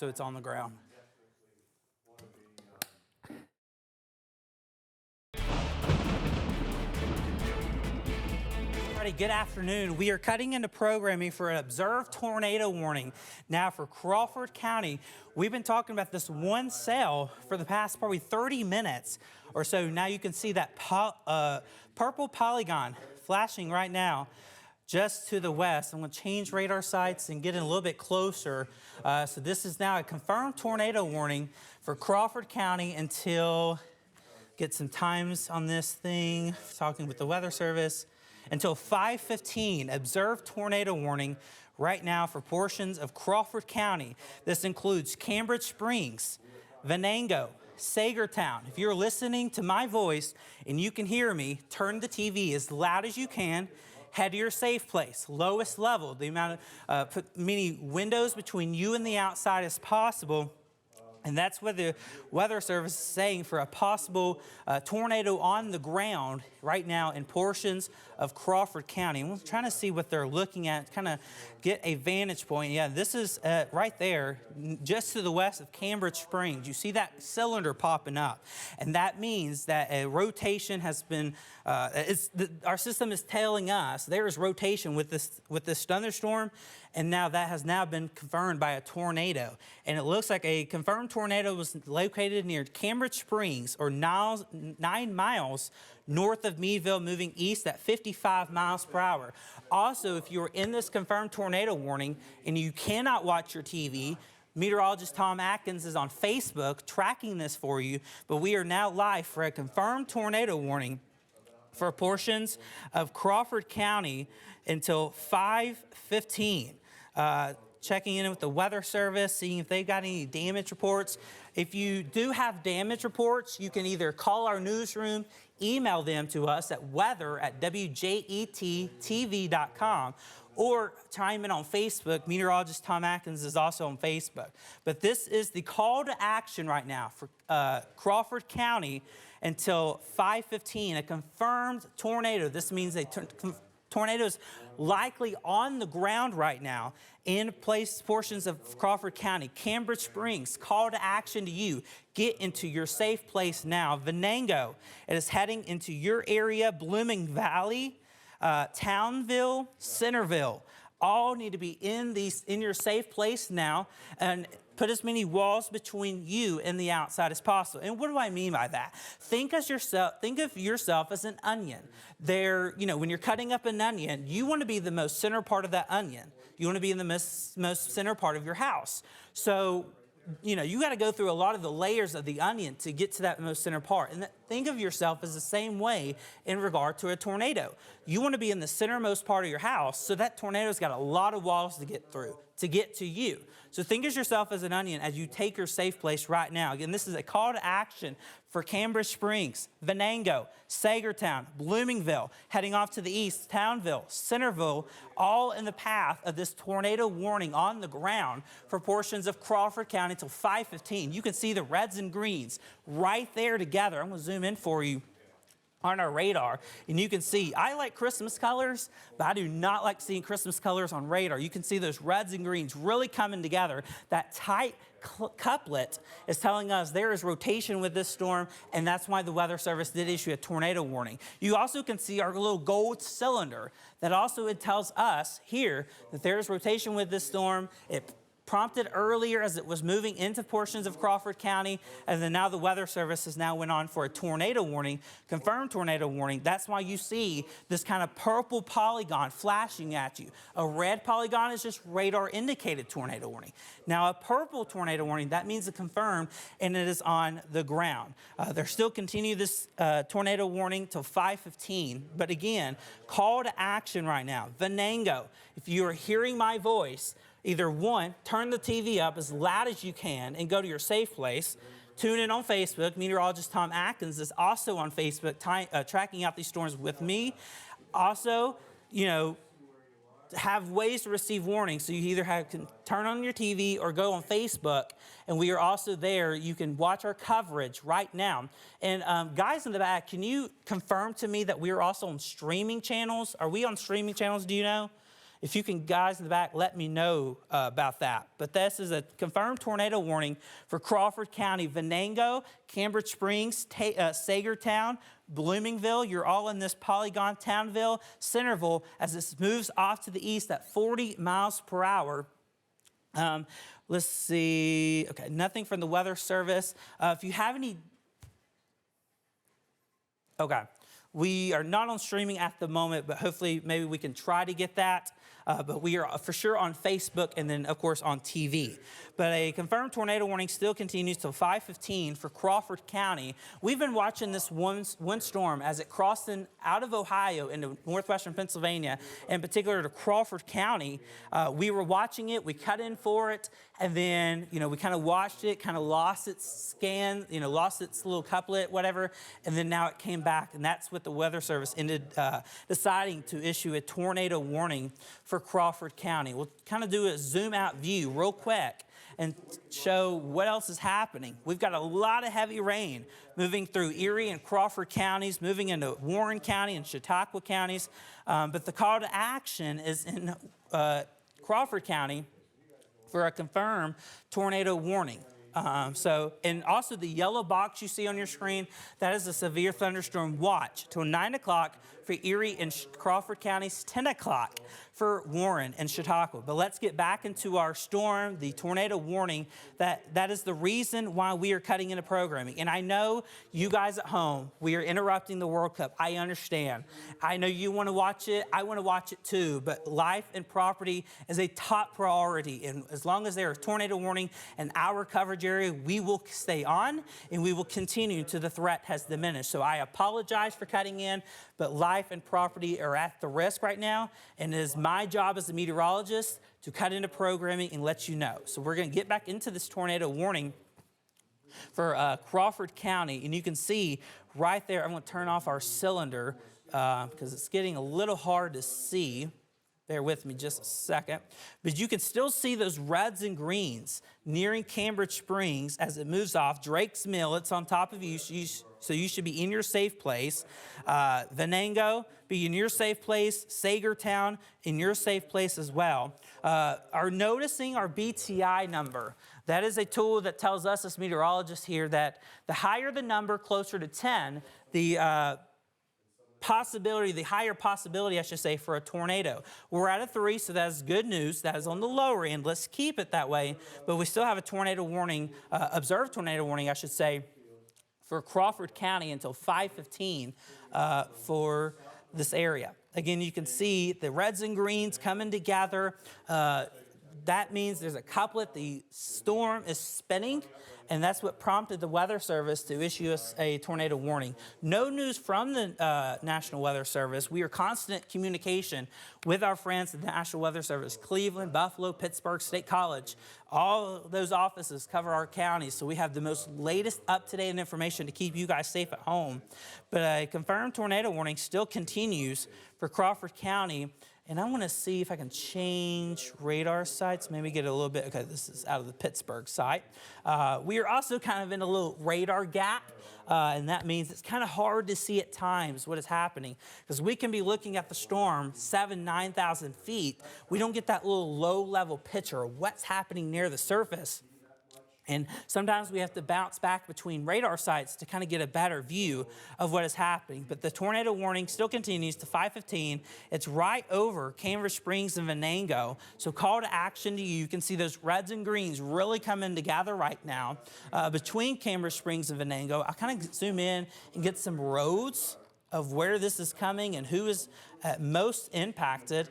so it's on the ground. Good afternoon. We are cutting into programming for an observed tornado warning. Now for Crawford County, we've been talking about this one cell for the past probably 30 minutes or so. Now you can see that purple polygon flashing right now just to the west. I'm going to change radar sites and get in a little bit closer. So this is now a confirmed tornado warning for Crawford County until, get some times on this thing, talking with the Weather Service. Until 5:15, observed tornado warning right now for portions of Crawford County. This includes Cambridge Springs, Venango, Sagertown. If you're listening to my voice and you can hear me, turn the TV as loud as you can. Head to your safe place, lowest level, the amount of put many windows between you and the outside as possible. And that's what the Weather Service is saying for a possible tornado on the ground right now in portions of Crawford County. And we're trying to see what they're looking at, kind of get a vantage point. Yeah, this is right there, just to the west of Cambridge Springs. You see that cylinder popping up. And that means that a rotation has been, our system is telling us there is rotation with this thunderstorm. And now that has now been confirmed by a tornado. And it looks like a confirmed tornado was located near Cambridge Springs, or 9 miles north of Meadville, moving east at 55 miles per hour. Also, if you're in this confirmed tornado warning and you cannot watch your TV, Meteorologist Tom Atkins is on Facebook tracking this for you, but we are now live for a confirmed tornado warning for portions of Crawford County until 5:15. Checking in with the Weather Service, seeing if they've got any damage reports. If you do have damage reports, you can either call our newsroom, email them to us at weather@wjettv.com, or chime in on Facebook. Meteorologist Tom Atkins is also on Facebook. But this is the call to action right now for Crawford County until 5:15, a confirmed tornado. This means a tornado is likely on the ground right now in portions of Crawford County. Cambridge Springs, call to action to you. Get into your safe place now. Venango, it is heading into your area. Blooming Valley, Townville, Centerville, all need to be in your safe place now, and put as many walls between you and the outside as possible. And what do I mean by that? Think of yourself as an onion. When you're cutting up an onion, you want to be the most center part of that onion. You want to be in the most center part of your house. So, you got to go through a lot of the layers of the onion to get to that most center part. And think of yourself as the same way in regard to a tornado. You want to be in the centermost part of your house, so that tornado's got a lot of walls to get through to get to you. So think of yourself as an onion as you take your safe place right now. Again, this is a call to action for Cambridge Springs, Venango, Sagertown, Bloomingville, heading off to the east, Townville, Centerville, all in the path of this tornado warning on the ground for portions of Crawford County until 5:15. You can see the reds and greens right there together. I'm going to zoom in for you on our radar, and you can see, I like Christmas colors, but I do not like seeing Christmas colors on radar. You can see those reds and greens really coming together. That tight couplet is telling us there is rotation with this storm, and that's why the Weather Service did issue a tornado warning. You also can see our little gold cylinder that also it tells us here that there is rotation with this storm. It prompted earlier as it was moving into portions of Crawford County, and then now the Weather Service has now went on for a tornado warning, confirmed tornado warning. That's why you see this kind of purple polygon flashing at you. A red polygon is just radar indicated tornado warning. Now a purple tornado warning, that means it's confirmed and it is on the ground. They're still continue this tornado warning till 5:15, but again, call to action right now. Venango, if you are hearing my voice, either one, turn the TV up as loud as you can and go to your safe place. Tune in on Facebook. Meteorologist Tom Atkins is also on Facebook tracking out these storms with me. Also, have ways to receive warnings. So you either can turn on your TV or go on Facebook, and we are also there. You can watch our coverage right now. And guys in the back, can you confirm to me that we are also on streaming channels? Are we on streaming channels, do you know? If you can, guys in the back, let me know about that. But this is a confirmed tornado warning for Crawford County, Venango, Cambridge Springs, Sagertown, Bloomingville. You're all in this polygon, Townville, Centerville, as this moves off to the east at 40 miles per hour. Let's see. Okay, nothing from the Weather Service. If you have any... Okay. We are not on streaming at the moment, but hopefully maybe we can try to get that. But we are for sure on Facebook and then, of course, on TV. But a confirmed tornado warning still continues till 5:15 for Crawford County. We've been watching this windstorm as it crossed out of Ohio into northwestern Pennsylvania, in particular to Crawford County. We were watching it. We cut in for it. And then, we kind of watched it, kind of lost its scan, lost its little couplet, whatever. And then now it came back. And that's what the Weather Service ended deciding to issue a tornado warning for Crawford County. We'll kind of do a zoom out view real quick and show what else is happening. We've got a lot of heavy rain moving through Erie and Crawford counties, moving into Warren County and Chautauqua counties. But the call to action is in Crawford County for a confirmed tornado warning. And also the yellow box you see on your screen, that is a severe thunderstorm watch till 9 o'clock for Erie and Crawford counties, 10 o'clock for Warren and Chautauqua. But let's get back into our storm, the tornado warning. That is the reason why we are cutting into programming. And I know you guys at home, we are interrupting the World Cup. I understand. I know you want to watch it. I want to watch it too. But life and property is a top priority. And as long as there is tornado warning in our coverage area, we will stay on and we will continue until the threat has diminished. So I apologize for cutting in, but life and property are at the risk right now. And it is my job as a meteorologist to cut into programming and let you know. So we're going to get back into this tornado warning for Crawford County. And you can see right there, I'm going to turn off our cylinder because it's getting a little hard to see. Bear with me just a second. But you can still see those reds and greens nearing Cambridge Springs as it moves off. Drake's Mill, it's on top of you, so you should be in your safe place. Venango, be in your safe place. Sagertown, in your safe place as well. Are noticing our BTI number. That is a tool that tells us as meteorologists here that the higher the number, closer to 10, the higher possibility, I should say, for a tornado. We're at a 3, so that's good news. That is on the lower end. Let's keep it that way. But we still have a tornado warning, observed tornado warning, I should say, for Crawford County until 5:15 for this area. Again, you can see the reds and greens coming together. That means there's a couplet. The storm is spinning. And that's what prompted the Weather Service to issue us a tornado warning. No news from the National Weather Service. We are constant communication with our friends at the National Weather Service. Cleveland, Buffalo, Pittsburgh, State College. All those offices cover our counties, so we have the most latest up-to-date information to keep you guys safe at home. But a confirmed tornado warning still continues for Crawford County. And I want to see if I can change radar sites, maybe get a little bit, okay, this is out of the Pittsburgh site. We are also kind of in a little radar gap, and that means it's kind of hard to see at times what is happening, because we can be looking at the storm 9,000 feet. We don't get that little low-level picture of what's happening near the surface. And sometimes we have to bounce back between radar sites to kind of get a better view of what is happening. But the tornado warning still continues to 5:15. It's right over Cambridge Springs and Venango. So call to action to you. You can see those reds and greens really coming together right now between Cambridge Springs and Venango. I'll kind of zoom in and get some roads of where this is coming and who is most impacted.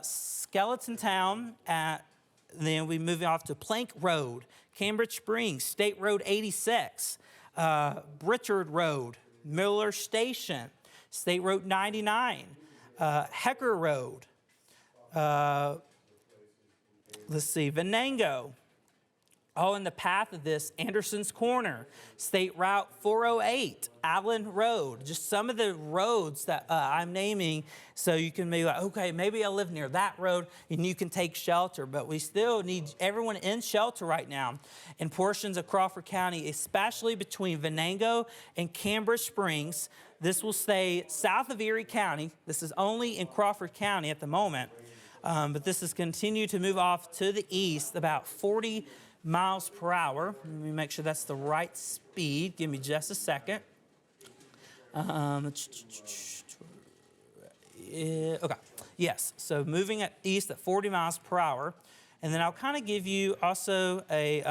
Skeleton Town, then we move off to Plank Road, Cambridge Springs, State Road 86, Britchard Road, Miller Station, State Road 99, Hecker Road, Venango, all in the path of this, Anderson's Corner, State Route 408, Allen Road, just some of the roads that I'm naming, so you can be like, okay, maybe I live near that road, and you can take shelter, but we still need everyone in shelter right now in portions of Crawford County, especially between Venango and Cambridge Springs. This will stay south of Erie County. This is only in Crawford County at the moment. but this has continued to move off to the east about 40 miles per hour. Let me make sure that's the right speed. Give me just a second. Okay, yes, so moving east at 40 miles per hour. And then I'll kind of give you also a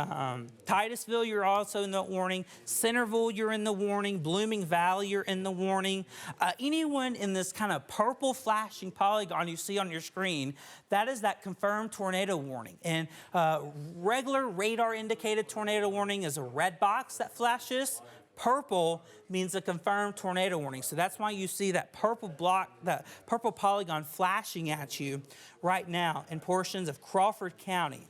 Titusville, you're also in the warning. Centerville, you're in the warning. Blooming Valley, you're in the warning. Anyone in this kind of purple flashing polygon you see on your screen, that is that confirmed tornado warning. And regular radar indicated tornado warning is a red box that flashes. Purple means a confirmed tornado warning. So that's why you see that purple block, that purple polygon flashing at you right now in portions of Crawford County.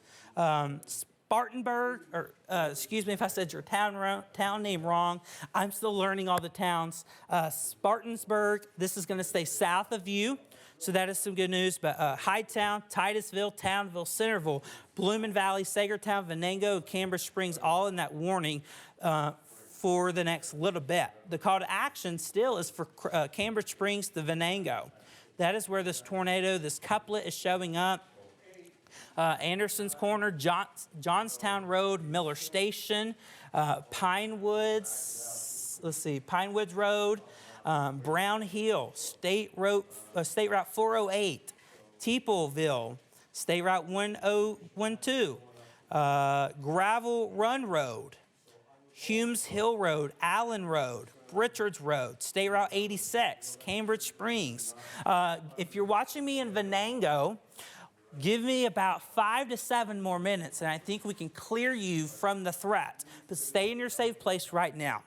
Spartanburg, or excuse me if I said your town name wrong. I'm still learning all the towns. Spartansburg, this is going to stay south of you. So that is some good news. But Hightown, Titusville, Townville, Centerville, Blooming Valley, Sagertown, Venango, Cambridge Springs, all in that warning for the next little bit. The call to action still is for Cambridge Springs to Venango. That is where this tornado, this couplet is showing up. Anderson's Corner, Johnstown Road, Miller Station, Pine Woods Road, Brown Hill, State Route 408, Teepleville, State Route 1012, Gravel Run Road, Humes Hill Road, Allen Road, Richards Road, State Route 86, Cambridge Springs. If you're watching me in Venango, give me about 5 to 7 more minutes, and I think we can clear you from the threat. But stay in your safe place right now.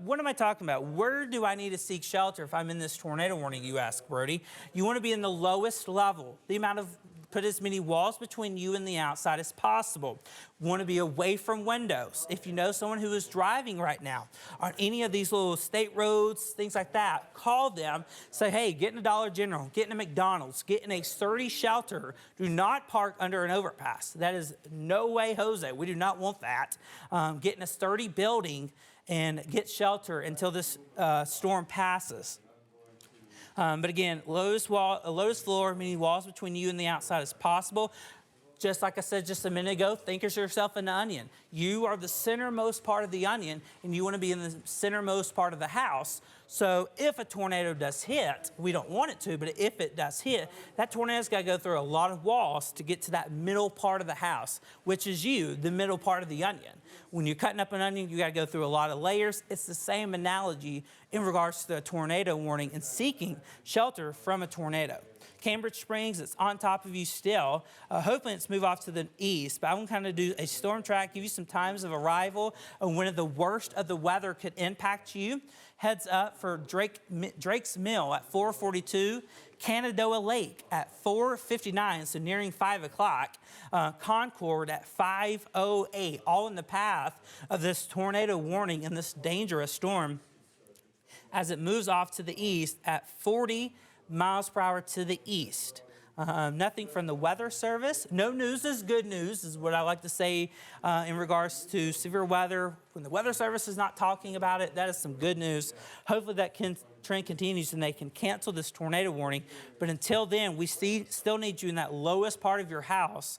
What am I talking about? Where do I need to seek shelter if I'm in this tornado warning, you ask, Brodie? You want to be in the lowest level, put as many walls between you and the outside as possible. Want to be away from windows. If you know someone who is driving right now on any of these little state roads, things like that, call them. Say, hey, get in a Dollar General, get in a McDonald's, get in a sturdy shelter. Do not park under an overpass. That is no way, Jose. We do not want that. Get in a sturdy building and get shelter until this storm passes. But again, lowest floor, meaning walls between you and the outside as possible. Just like I said just a minute ago, think of yourself an onion. You are the centermost part of the onion, and you want to be in the centermost part of the house. So if a tornado does hit, we don't want it to, but if it does hit, that tornado's got to go through a lot of walls to get to that middle part of the house, which is you, the middle part of the onion. When you're cutting up an onion, you got to go through a lot of layers. It's the same analogy in regards to the tornado warning and seeking shelter from a tornado. Cambridge Springs, it's on top of you still. Hopefully it's moved off to the east, but I'm going to kind of do a storm track, give you some times of arrival and when the worst of the weather could impact you. Heads up for Drake's Mill at 4:42, Canandaigua Lake at 4:59, so nearing 5 o'clock, Concord at 5:08, all in the path of this tornado warning and this dangerous storm as it moves off to the east at 40 miles per hour to the east. Nothing from the Weather Service. No news is good news, is what I like to say in regards to severe weather. When the Weather Service is not talking about it, that is some good news. Hopefully that trend continues and they can cancel this tornado warning. But until then, we still need you in that lowest part of your house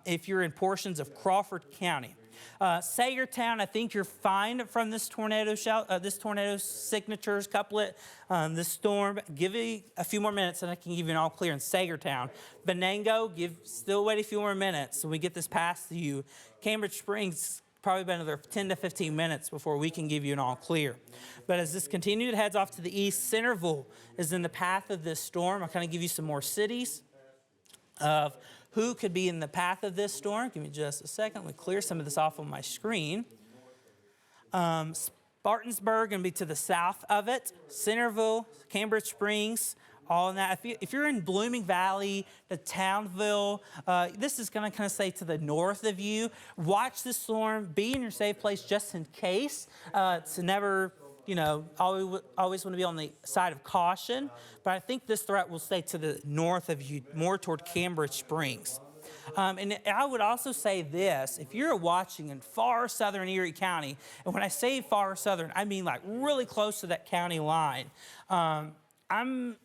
if you're in portions of Crawford County. Sagertown, I think you're fine from this tornado signatures couplet, this storm. Give me a few more minutes and I can give you an all clear in Sagertown. Venango, still wait a few more minutes so we get this past you. Cambridge Springs, probably about another 10 to 15 minutes before we can give you an all clear. But as this continues, it heads off to the east. Centerville is in the path of this storm. I'll kind of give you some more cities of who could be in the path of this storm. Give me just a second. Let me clear some of this off on my screen. Spartansburg going to be to the south of it. Centerville, Cambridge Springs, all in that. If you're in Blooming Valley, the Townville, this is going to kind of stay to the north of you. Watch the storm. Be in your safe place just in case. To never, always want to be on the side of caution. But I think this threat will stay to the north of you, more toward Cambridge Springs. And I would also say this, if you're watching in far southern Erie County, and when I say far southern, I mean like really close to that county line, I'm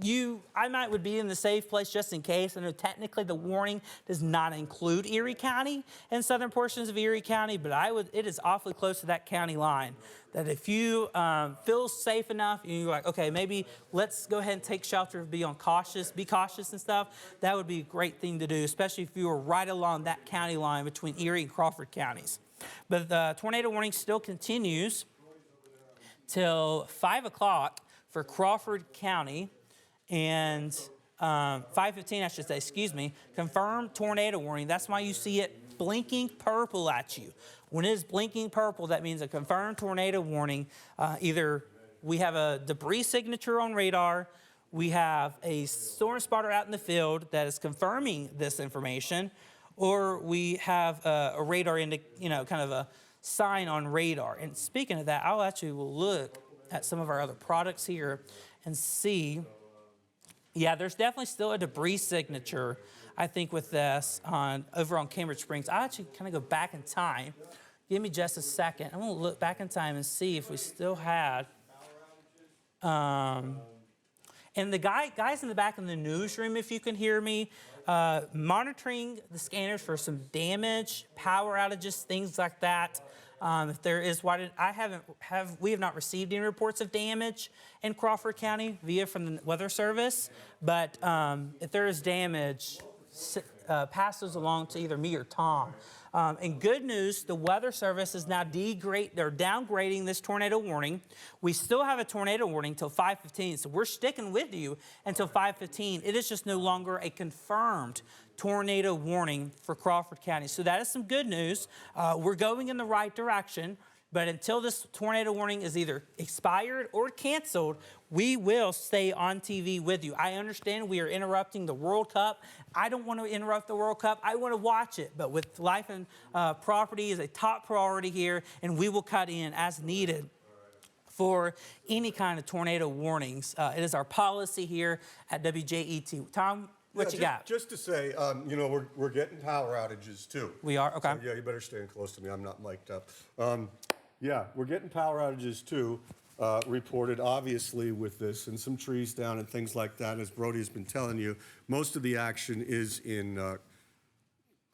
I would be in the safe place just in case. I know technically the warning does not include Erie County and southern portions of Erie County, but it is awfully close to that county line. That if you feel safe enough, and you're like, okay, maybe let's go ahead and take shelter, be cautious and stuff, that would be a great thing to do, especially if you were right along that county line between Erie and Crawford counties. But the tornado warning still continues till 5 o'clock for Crawford County. And 5:15, I should say, excuse me, confirmed tornado warning. That's why you see it blinking purple at you. When it is blinking purple, that means a confirmed tornado warning. Either we have a debris signature on radar, we have a storm spotter out in the field that is confirming this information, or we have a radar, kind of a sign on radar. And speaking of that, I'll actually will look at some of our other products here and see. Yeah, there's definitely still a debris signature, I think, with this over on Cambridge Springs. I'll actually kind of go back in time. Give me just a second. I'm going to look back in time and see if we still had. And the guys in the back in the newsroom, if you can hear me, monitoring the scanners for some damage, power outages, things like that. If there is, we have not received any reports of damage in Crawford County from the Weather Service. But if there is damage, pass those along to either me or Tom. And good news, the Weather Service is now they're downgrading this tornado warning. We still have a tornado warning until 5:15, so we're sticking with you until 5:15. It is just no longer a confirmed tornado warning for Crawford County. So that is some good news. We're going in the right direction, but until this tornado warning is either expired or canceled, we will stay on TV with you. I understand we are interrupting the World Cup. I don't want to interrupt the World Cup. I want to watch it, but with life and property is a top priority here, and we will cut in as needed for any kind of tornado warnings. It is our policy here at WJET. Tom, what you got? Just to say, we're getting power outages too. We are? Okay. So, yeah, you better stand close to me. I'm not mic'd up. We're getting power outages too, reported obviously with this, and some trees down and things like that. As Brodie has been telling you, most of the action is in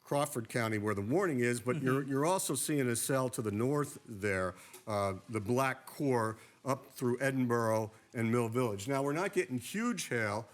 Crawford County where the warning is, but you're also seeing a cell to the north there, the black core up through Edinburgh and Mill Village. Now, we're not getting huge hail,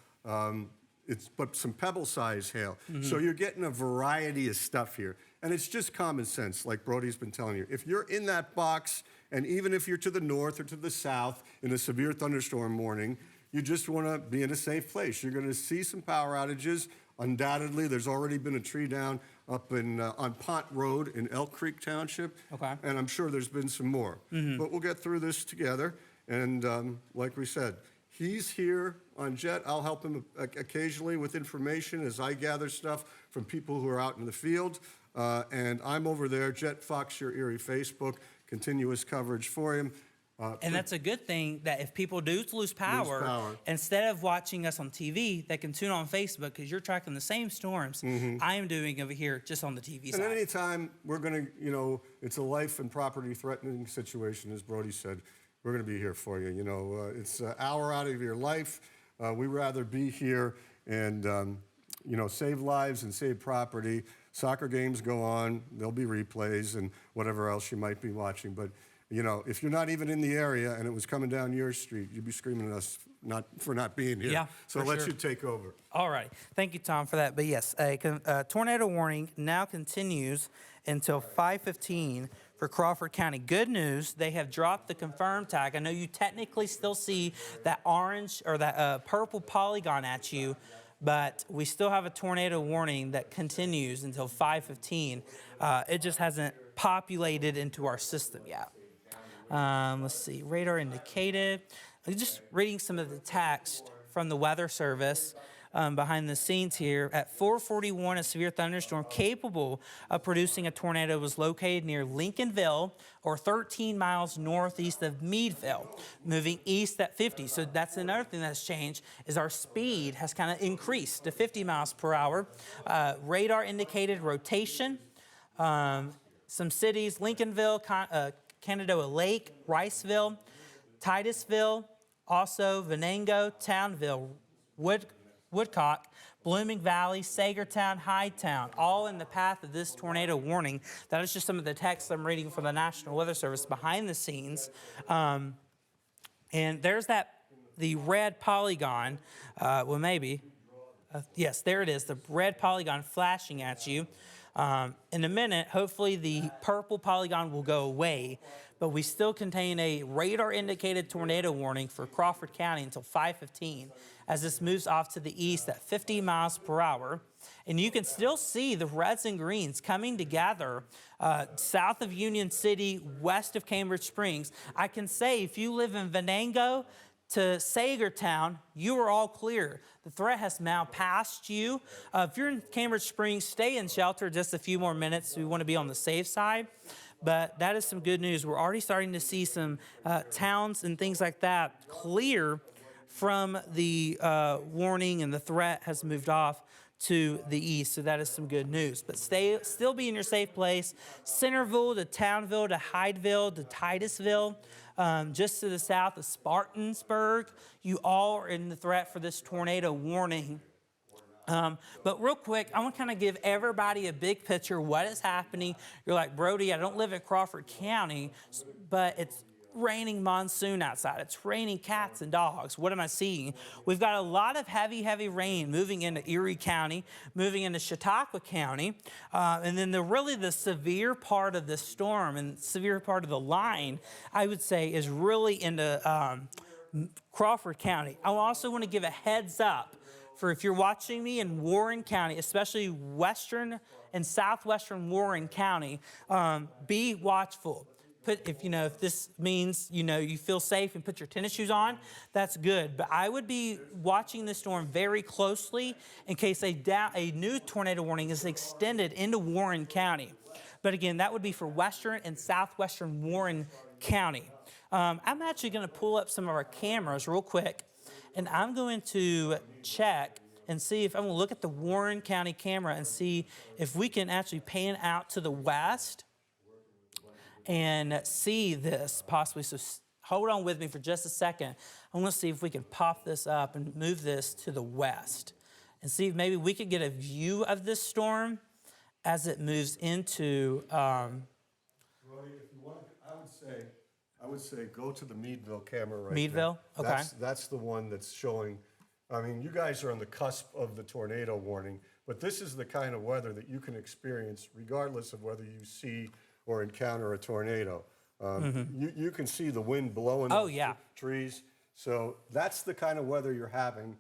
but some pebble-sized hail. So you're getting a variety of stuff here. And it's just common sense, like Brodie's been telling you. If you're in that box, and even if you're to the north or to the south in a severe thunderstorm warning, you just want to be in a safe place. You're going to see some power outages. Undoubtedly, there's already been a tree down up on Pont Road in Elk Creek Township. Okay. And I'm sure there's been some more. But we'll get through this together. And like we said, he's here on Jet. I'll help him occasionally with information as I gather stuff from people who are out in the field. And I'm over there, Jet Fox Your Erie Facebook, continuous coverage for him. And that's a good thing, that if people do lose power, instead of watching us on TV, they can tune on Facebook because you're tracking the same storms I am doing over here just on the TV side. And anytime we're going to, it's a life and property threatening situation, as Brodie said, we're going to be here for you. It's an hour out of your life. We'd rather be here and, save lives and save property. Soccer games go on. There'll be replays and whatever else you might be watching. But, if you're not even in the area and it was coming down your street, you'd be screaming at us for not being here. Yeah, so let you take over. All right. Thank you, Tom, for that. But yes, a tornado warning now continues until 5:15 for Crawford County. Good news, they have dropped the confirmed tag. I know you technically still see that orange or that purple polygon at you, but we still have a tornado warning that continues until 5:15. It just hasn't populated into our system yet. Let's see, radar indicated. I'm just reading some of the text from the Weather Service behind the scenes here. At 4:41, a severe thunderstorm capable of producing a tornado was located near Lincolnville, or 13 miles northeast of Meadville, moving east at 50. So that's another thing that's changed, is our speed has kind of increased to 50 miles per hour. Radar indicated rotation. Some cities, Lincolnville, Canandaigua Lake, Riceville, Titusville, also Venango, Townville, Woodcock, Blooming Valley, Sagertown, Hightown, all in the path of this tornado warning. That is just some of the text I'm reading from the National Weather Service behind the scenes. And there's the red polygon, well, maybe. Yes, there it is, the red polygon flashing at you. In a minute, hopefully the purple polygon will go away, but we still contain a radar-indicated tornado warning for Crawford County until 5:15 as this moves off to the east at 50 miles per hour. And you can still see the reds and greens coming together south of Union City, west of Cambridge Springs. I can say if you live in Venango to Sagertown, you are all clear. The threat has now passed you. If you're in Cambridge Springs, stay in shelter just a few more minutes. We want to be on the safe side. But that is some good news. We're already starting to see some towns and things like that clear from the warning, and the threat has moved off to the east, so that is some good news. But still be in your safe place. Centerville to Townville to Hydeville to Titusville, just to the south of Spartansburg, you all are in the threat for this tornado warning. But real quick, I want to kind of give everybody a big picture of what is happening. You're like, Brodie, I don't live in Crawford County, but it's raining monsoon outside. It's raining cats and dogs. What am I seeing? We've got a lot of heavy, heavy rain moving into Erie County, moving into Chautauqua County, and then the severe part of the storm and severe part of the line, I would say, is really into Crawford County. I also want to give a heads up for if you're watching me in Warren County, especially western and southwestern Warren County, be watchful. If this means, you feel safe and put your tennis shoes on, that's good. But I would be watching this storm very closely in case a new tornado warning is extended into Warren County. But again, that would be for western and southwestern Warren County. I'm actually going to pull up some of our cameras real quick, and I'm going to check and see if I'm going to look at the Warren County camera and see if we can actually pan out to the west and see this possibly. So hold on with me for just a second. I want to see if we can pop this up and move this to the west and see if maybe we could get a view of this storm as it moves into. Brodie, if you want, I would say go to the Meadville camera right Meadville? now. Okay. That's the one that's showing. I mean, you guys are on the cusp of the tornado warning, but this is the kind of weather that you can experience regardless of whether you see or encounter a tornado. You can see the wind blowing the trees. So that's the kind of weather you're having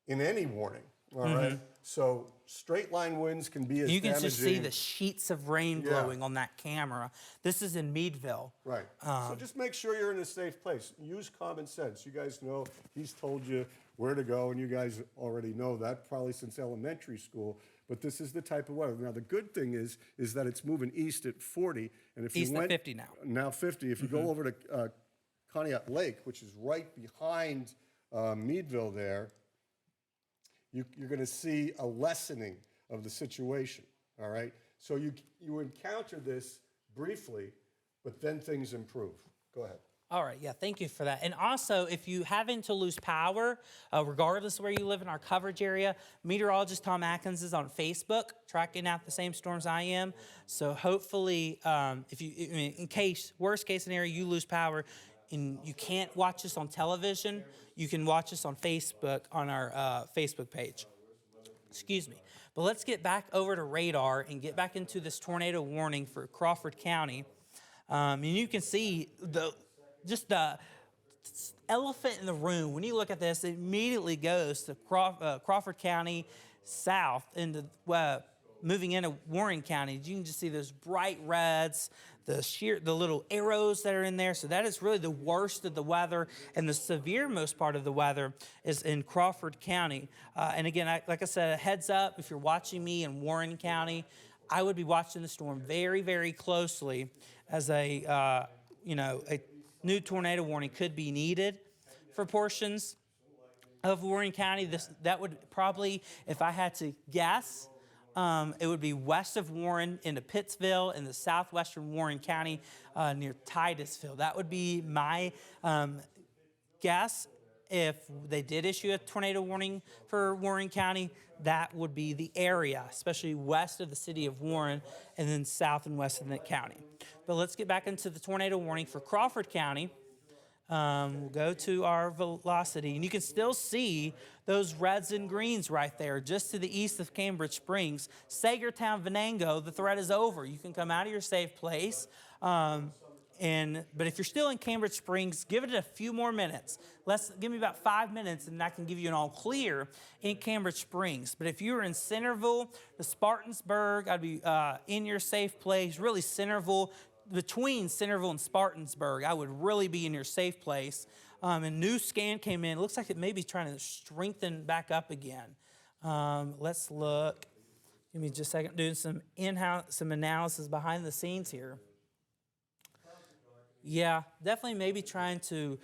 in any warning, all right? So straight line winds can be as You can damaging. just see the sheets of rain blowing on that camera. This is in Meadville. Right. So just make sure you're in a safe place. Use common sense. You guys know he's told you where to go, and you guys already know that probably since elementary school. But this is the type of weather. Now, the good thing is that it's moving east at 40. And if East you went, at 50 now. Now 50. If you go over to Conneaut Lake, which is right behind Meadville there, you're going to see a lessening of the situation, all right? So you encounter this briefly, but then things improve. Go ahead. All right, yeah, thank you for that. And also, if you happen to lose power, regardless of where you live in our coverage area, Meteorologist Tom Atkins is on Facebook, tracking out the same storms I am. So hopefully, in case, worst case scenario, you lose power and you can't watch us on television, you can watch us on Facebook, on our Facebook page. Excuse me. But let's get back over to radar and get back into this tornado warning for Crawford County. And you can see the elephant in the room. When you look at this, it immediately goes to Crawford County south into moving into Warren County. You can just see those bright reds, the little arrows that are in there. So that is really the worst of the weather, and the severe most part of the weather is in Crawford County. And again, like I said, a heads up, if you're watching me in Warren County, I would be watching the storm very, very closely, as a new tornado warning could be needed for portions of Warren County. That would probably, if I had to guess, it would be west of Warren into Pittsville in the southwestern Warren County near Titusville. That would be my guess. if they did issue a tornado warning for Warren County, that would be the area, especially west of the city of Warren and then south and west of the county. But let's get back into the tornado warning for Crawford County. We'll go to our velocity, and you can still see those reds and greens right there, just to the east of Cambridge Springs. Sagertown, Venango, the threat is over. You can come out of your safe place. But if you're still in Cambridge Springs, give it a few more minutes. Give me about 5 minutes, and I can give you an all clear in Cambridge Springs. But if you were in Centerville, the Spartansburg, I'd be in your safe place. Really, Centerville. Between Centerville and Spartansburg, I would really be in your safe place. And new scan came in. It looks like it may be trying to strengthen back up again. Let's look. Give me just a second. Doing some some analysis behind the scenes here. Yeah, definitely maybe trying to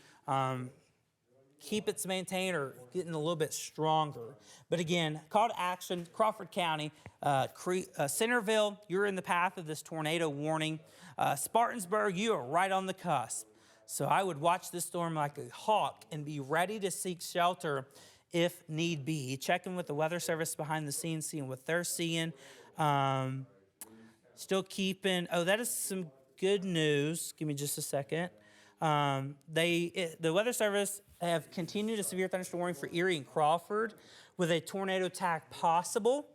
keep its maintained or getting a little bit stronger. But again, call to action, Crawford County, Centerville, you're in the path of this tornado warning. Spartansburg, you are right on the cusp. So I would watch this storm like a hawk and be ready to seek shelter if need be. Checking with the Weather Service behind the scenes, seeing what they're seeing. Still keeping, that is some good news. Give me just a second. The Weather Service have continued a severe thunderstorm warning for Erie and Crawford with a tornado attack possible.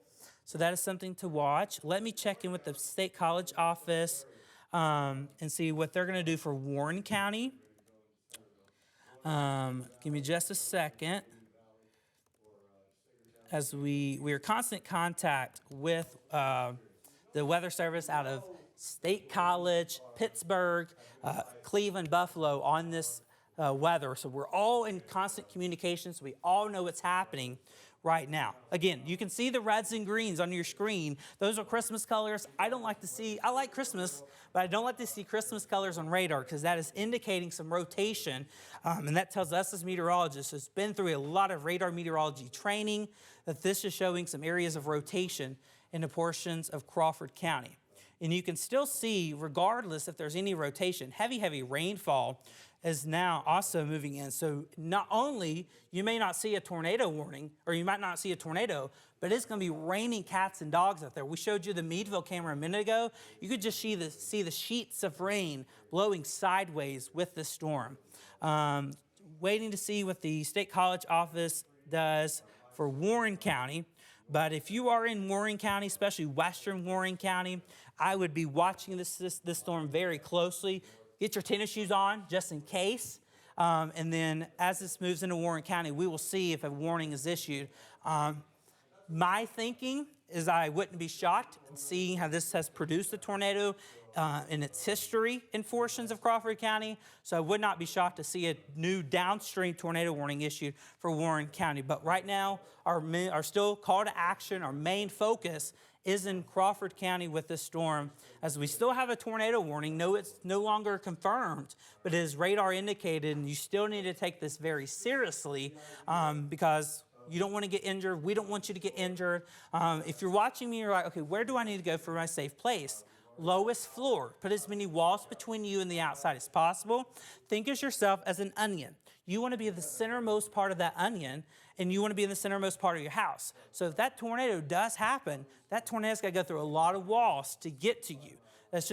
So that is something to watch. Let me check in with the State College office and see what they're going to do for Warren County. Give me just a second. As we are in constant contact with the Weather Service out of State College, Pittsburgh, Cleveland, Buffalo on this weather. So we're all in constant communication, so we all know what's happening right now. Again, you can see the reds and greens on your screen. Those are Christmas colors. I like Christmas, but I don't like to see Christmas colors on radar because that is indicating some rotation. And that tells us as meteorologists who's been through a lot of radar meteorology training that this is showing some areas of rotation in the portions of Crawford County. And you can still see, regardless if there's any rotation, heavy rainfall is now also moving in. So not only you may not see a tornado warning, or you might not see a tornado, but it's going to be raining cats and dogs out there. We showed you the Meadville camera a minute ago. You could just see the sheets of rain blowing sideways with the storm. Waiting to see what the State College office does for Warren County. But if you are in Warren County, especially western Warren County, I would be watching this storm very closely. Get your tennis shoes on just in case. And then as this moves into Warren County, we will see if a warning is issued. My thinking is I wouldn't be shocked seeing how this has produced a tornado in its history in portions of Crawford County. So I would not be shocked to see a new downstream tornado warning issued for Warren County. But right now, our still call to action, our main focus is in Crawford County with this storm, as we still have a tornado warning. No, it's no longer confirmed, but it is radar indicated, and you still need to take this very seriously because you don't want to get injured. We don't want you to get injured. If you're watching me, you're like, okay, where do I need to go for my safe place? Lowest floor. Put as many walls between you and the outside as possible. Think of yourself as an onion. You want to be the centermost part of that onion, and you want to be in the centermost part of your house. So if that tornado does happen, that tornado's got to go through a lot of walls to get to you. It's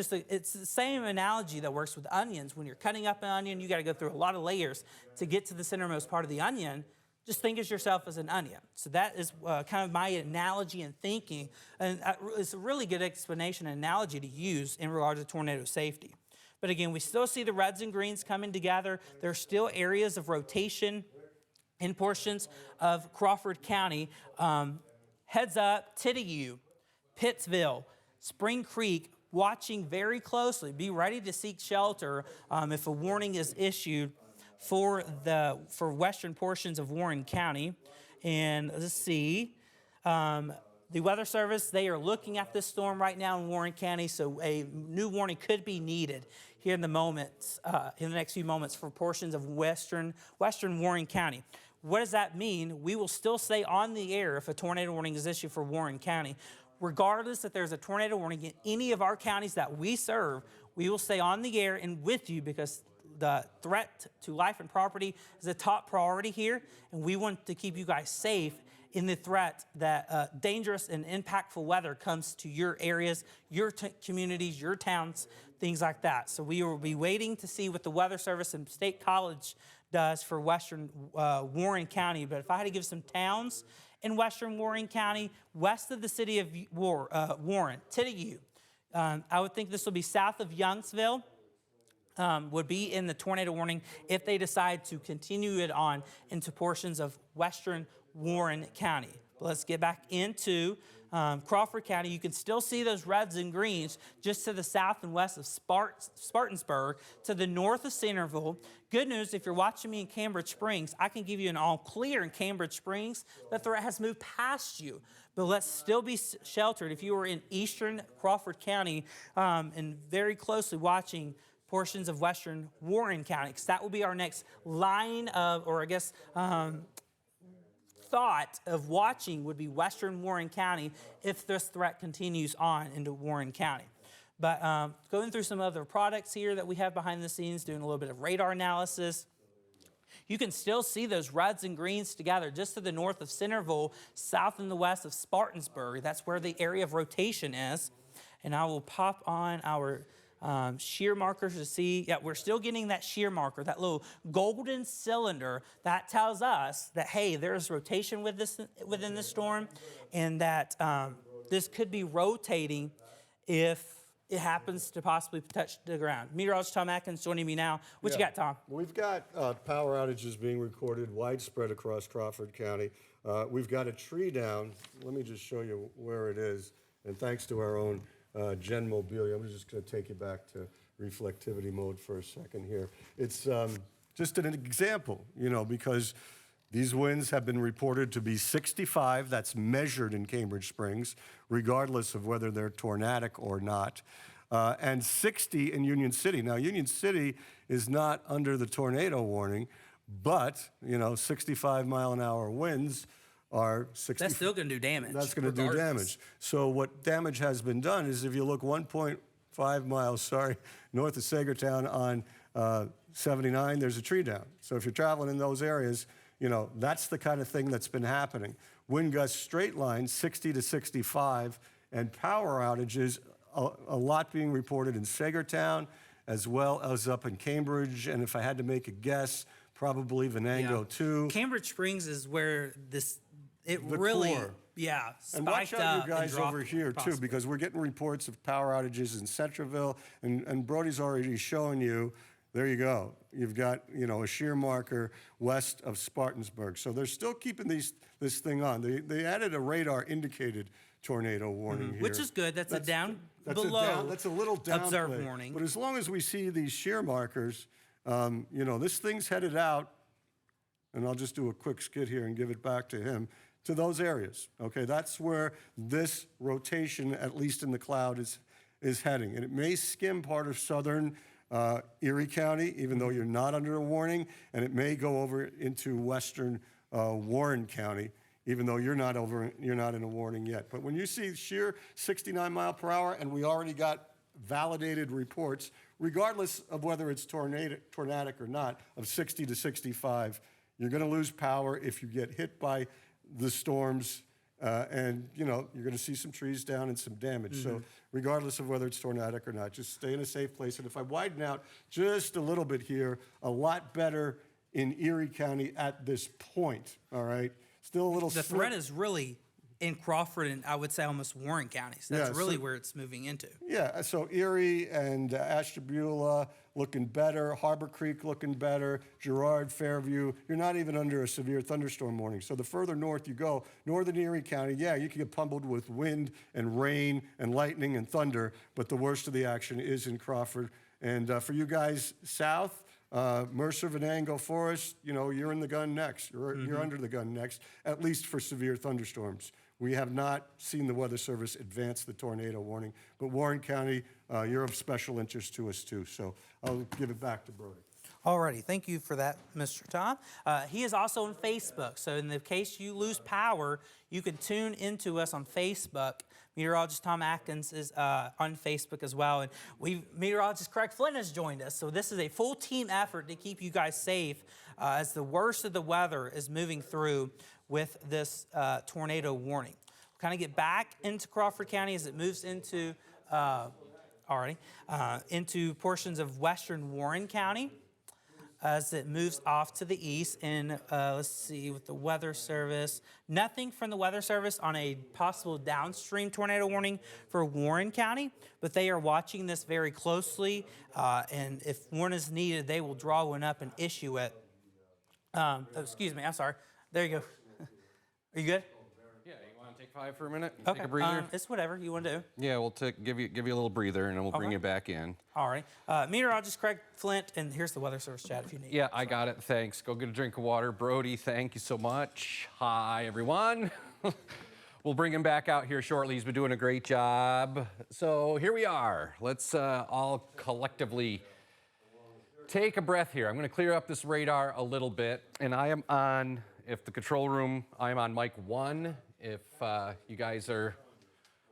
the same analogy that works with onions. When you're cutting up an onion, you got to go through a lot of layers to get to the centermost part of the onion. Just think of yourself as an onion. So that is kind of my analogy and thinking. And it's a really good explanation and analogy to use in regard to tornado safety. But again, we still see the reds and greens coming together. There are still areas of rotation in portions of Crawford County. Heads up, Tittayu, Pittsville, Spring Creek, watching very closely. Be ready to seek shelter if a warning is issued for western portions of Warren County. And let's see. The Weather Service, they are looking at this storm right now in Warren County, so a new warning could be needed here in the next few moments for portions of western Warren County. What does that mean? We will still stay on the air if a tornado warning is issued for Warren County. Regardless if there's a tornado warning in any of our counties that we serve, we will stay on the air and with you because the threat to life and property is a top priority here, and we want to keep you guys safe in the threat that dangerous and impactful weather comes to your areas, your communities, your towns, things like that. So we will be waiting to see what the Weather Service and State College does for Western Warren County. But if I had to give some towns in Western Warren County, west of the city of Warren, Tittayu, I would think this will be south of Youngsville, would be in the tornado warning if they decide to continue it on into portions of Western Warren County. But let's get back into Crawford County. You can still see those reds and greens just to the south and west of Spartansburg, to the north of Centerville. Good news, if you're watching me in Cambridge Springs, I can give you an all clear in Cambridge Springs. The threat has moved past you, but let's still be sheltered. If you were in eastern Crawford County and very closely watching portions of Western Warren County, because that will be our next line of, or I guess, thought of watching would be Western Warren County if this threat continues on into Warren County. But going through some other products here that we have behind the scenes, doing a little bit of radar analysis, you can still see those reds and greens together just to the north of Centerville, south and the west of Spartansburg. That's where the area of rotation is. And I will pop on our shear markers to see, yeah, we're still getting that shear marker, that little golden cylinder that tells us that, hey, there's rotation within the storm, and that this could be rotating if it happens to possibly touch the ground. Meteorologist Tom Atkins joining me now. What you got, Tom? We've got power outages being recorded widespread across Crawford County. We've got a tree down. Let me just show you where it is. And thanks to our own Gen Mobilia, I'm just going to take you back to reflectivity mode for a second here. It's just an example, you know, because these winds have been reported to be 65, that's measured in Cambridge Springs, regardless of whether they're tornadic or not, and 60 in Union City. Now, Union City is not under the tornado warning, but, you know, 65-mile-an-hour winds are 60. That's still going to do damage. That's going to do damage. So what damage has been done is if you look 1.5 miles, north of Sagertown on 79, there's a tree down. So if you're traveling in those areas, you know, that's the kind of thing that's been happening. Wind gusts straight line, 60 to 65, and power outages, a lot being reported in Sagertown, as well as up in Cambridge, and if I had to make a guess, probably Venango too. Cambridge Springs is where it The really, core. spiked And watch up out, you guys, and dropped over here, too, possibly. because we're getting reports of power outages in Centreville, and Brodie's already showing you, there you go. You've got, you know, a shear marker west of Spartansburg. So they're still keeping this thing on. They added a radar-indicated tornado warning here. Which is good. That's a down That's below that's a little down observed play. warning. But as long as we see these shear markers, you know, this thing's headed out, and I'll just do a quick skid here and give it back to him, to those areas, okay? That's where this rotation, at least in the cloud, is heading. And it may skim part of southern Erie County, even though you're not under a warning, and it may go over into western Warren County, even though you're not in a warning yet. But when you see sheer 69 mile per hour, and we already got validated reports, regardless of whether it's tornadic or not, of 60 to 65, you're going to lose power if you get hit by the storms, and you know you're going to see some trees down and some damage. So regardless of whether it's tornadic or not, just stay in a safe place. And if I widen out just a little bit here, a lot better in Erie County at this point, all right? Still a little The threat is really in Crawford and I would say almost Warren counties. That's really where it's moving into. Yeah, so Erie and Ashtabula looking better, Harbor Creek looking better, Girard, Fairview. You're not even under a severe thunderstorm warning. So the further north you go, northern Erie County, yeah, you can get pummeled with wind and rain and lightning and thunder, but the worst of the action is in Crawford. And for you guys south, Mercer, Venango, Forest, you know, you're in the gun next. You're under the gun next, at least for severe thunderstorms. We have not seen the Weather Service advance the tornado warning, but Warren County, you're of special interest to us too. So I'll give it back to Brodie. Alrighty, thank you for that, Mr. Tom. He is also on Facebook, so in the case you lose power, you can tune into us on Facebook, Meteorologist Tom Atkins is on Facebook as well. And meteorologist Craig Flynn has joined us. So this is a full team effort to keep you guys safe as the worst of the weather is moving through with this tornado warning. We'll kind of get back into Crawford County as it moves into into portions of western Warren County as it moves off to the east. And let's see, with the Weather Service, nothing from the Weather Service on a possible downstream tornado warning for Warren County, but they are watching this very closely. And if one is needed, they will draw one up and issue it. Excuse me, I'm sorry. There you go. Are you good? Yeah, you want to take 5 for a minute? Okay. Take a breather? It's whatever you want to do. Yeah, we'll give you a little breather, and then we'll bring you back in. All right. Meteorologist Craig Flint, and here's the Weather Service chat if you need. Yeah, I got it. Thanks. Go get a drink of water. Brodie, thank you so much. Hi, everyone. We'll bring him back out here shortly. He's been doing a great job. So here we are. Let's all collectively take a breath here. I'm going to clear up this radar a little bit, and I am on, if the control room, I am on mic 1. If you guys are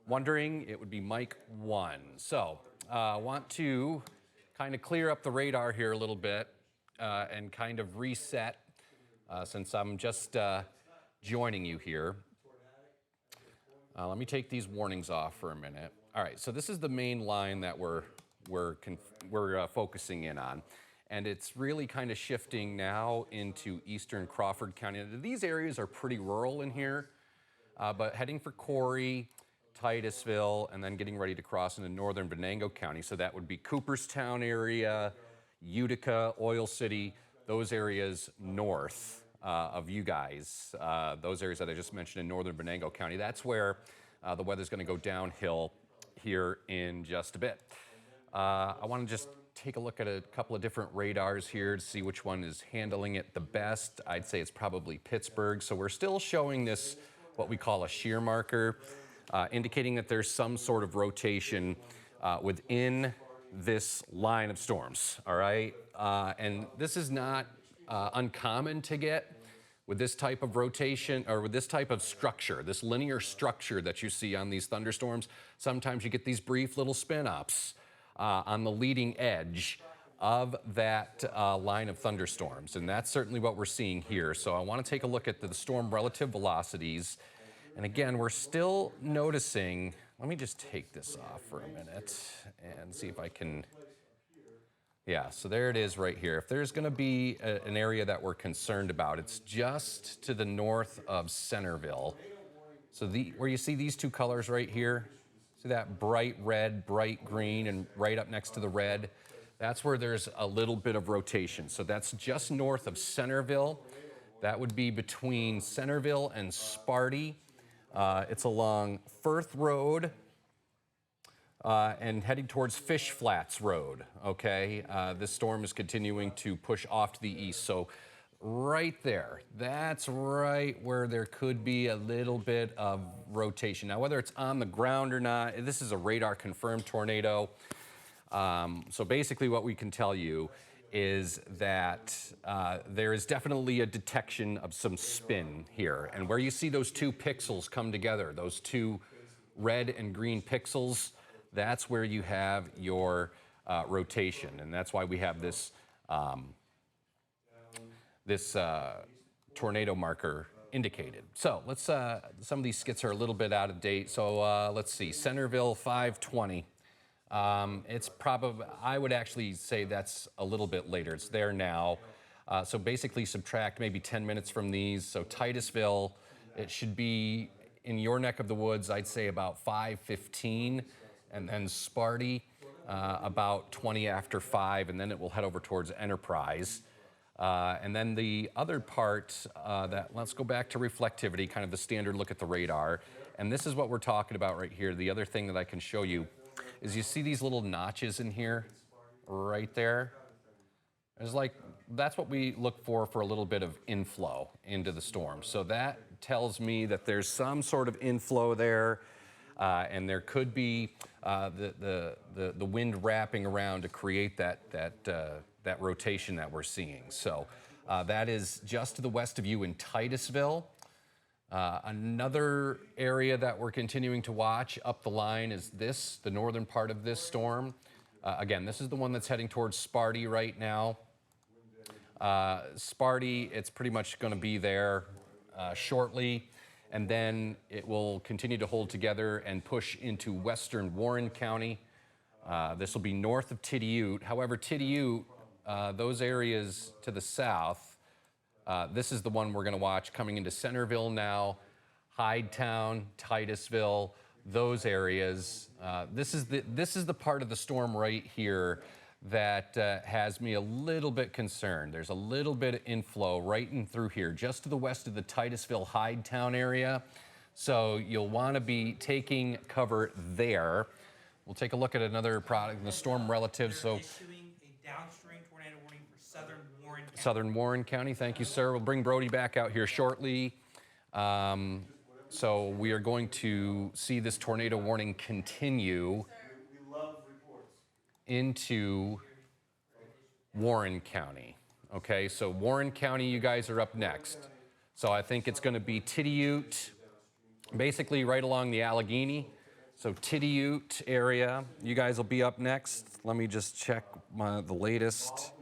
wondering, it would be mic 1. So I want to kind of clear up the radar here a little bit and kind of reset since I'm just joining you here. Let me take these warnings off for a minute. All right, so this is the main line that we're focusing in on. And it's really kind of shifting now into eastern Crawford County. These areas are pretty rural in here, but heading for Corey, Titusville, and then getting ready to cross into northern Venango County. So that would be Cooperstown area, Utica, Oil City, those areas north of you guys, those areas that I just mentioned in northern Venango County. That's where the weather's going to go downhill here in just a bit. I want to just take a look at a couple of different radars here to see which one is handling it the best. I'd say it's probably Pittsburgh. So we're still showing this, what we call a shear marker, indicating that there's some sort of rotation within this line of storms, all right? And this is not uncommon to get with this type of rotation or with this type of structure, this linear structure that you see on these thunderstorms. Sometimes you get these brief little spin-ups on the leading edge of that line of thunderstorms. And that's certainly what we're seeing here. So I want to take a look at the storm relative velocities. And again, we're still noticing, let me just take this off for a minute and see if I can, yeah, so there it is right here. If there's going to be an area that we're concerned about, it's just to the north of Centerville. So where you see these two colors right here, see that bright red, bright green, and right up next to the red, that's where there's a little bit of rotation. So that's just north of Centerville. That would be between Centerville and Sparty. It's along Firth Road and heading towards Fish Flats Road, okay? This storm is continuing to push off to the east. So right there, that's right where there could be a little bit of rotation. Now, whether it's on the ground or not, this is a radar confirmed tornado. So basically what we can tell you is that there is definitely a detection of some spin here. And where you see those two pixels come together, those two red and green pixels, that's where you have your rotation. And that's why we have this, tornado marker indicated. So let's, some of these skits are a little bit out of date. So let's see, Centerville 520. It's probably, I would actually say that's a little bit later. It's there now. So basically subtract maybe 10 minutes from these. So Titusville, it should be in your neck of the woods, I'd say about 5:15, and then Sparty about 20 after 5, and then it will head over towards Enterprise. And then the other part, let's go back to reflectivity, kind of the standard look at the radar. And this is what we're talking about right here. The other thing that I can show you is you see these little notches in here, right there. It's like, that's what we look for a little bit of inflow into the storm. So that tells me that there's some sort of inflow there, and there could be the wind wrapping around to create that rotation that we're seeing. So that is just to the west of you in Titusville. Another area that we're continuing to watch up the line is the northern part of this storm. Again, this is the one that's heading towards Sparty right now. Sparty, it's pretty much going to be there shortly, and then it will continue to hold together and push into western Warren County. This will be north of Tidiute. However, Tidiute, those areas to the south, this is the one we're going to watch coming into Centerville now, Hydetown, Titusville, those areas. This is the part of the storm right here that has me a little bit concerned. There's a little bit of inflow right in through here, just to the west of the Titusville, Hydetown area. So you'll want to be taking cover there. We'll take a look at another product, the storm relative. So Issuing a downstream tornado warning for southern Warren County. Southern Warren County, thank you, sir. We'll bring Brodie back out here shortly. So we are going to see this tornado warning continue into Warren County. Okay, so Warren County, you guys are up next. So I think it's going to be Tidiute, basically right along the Allegheny. So Tidiute area, you guys will be up next. Let me just check the latest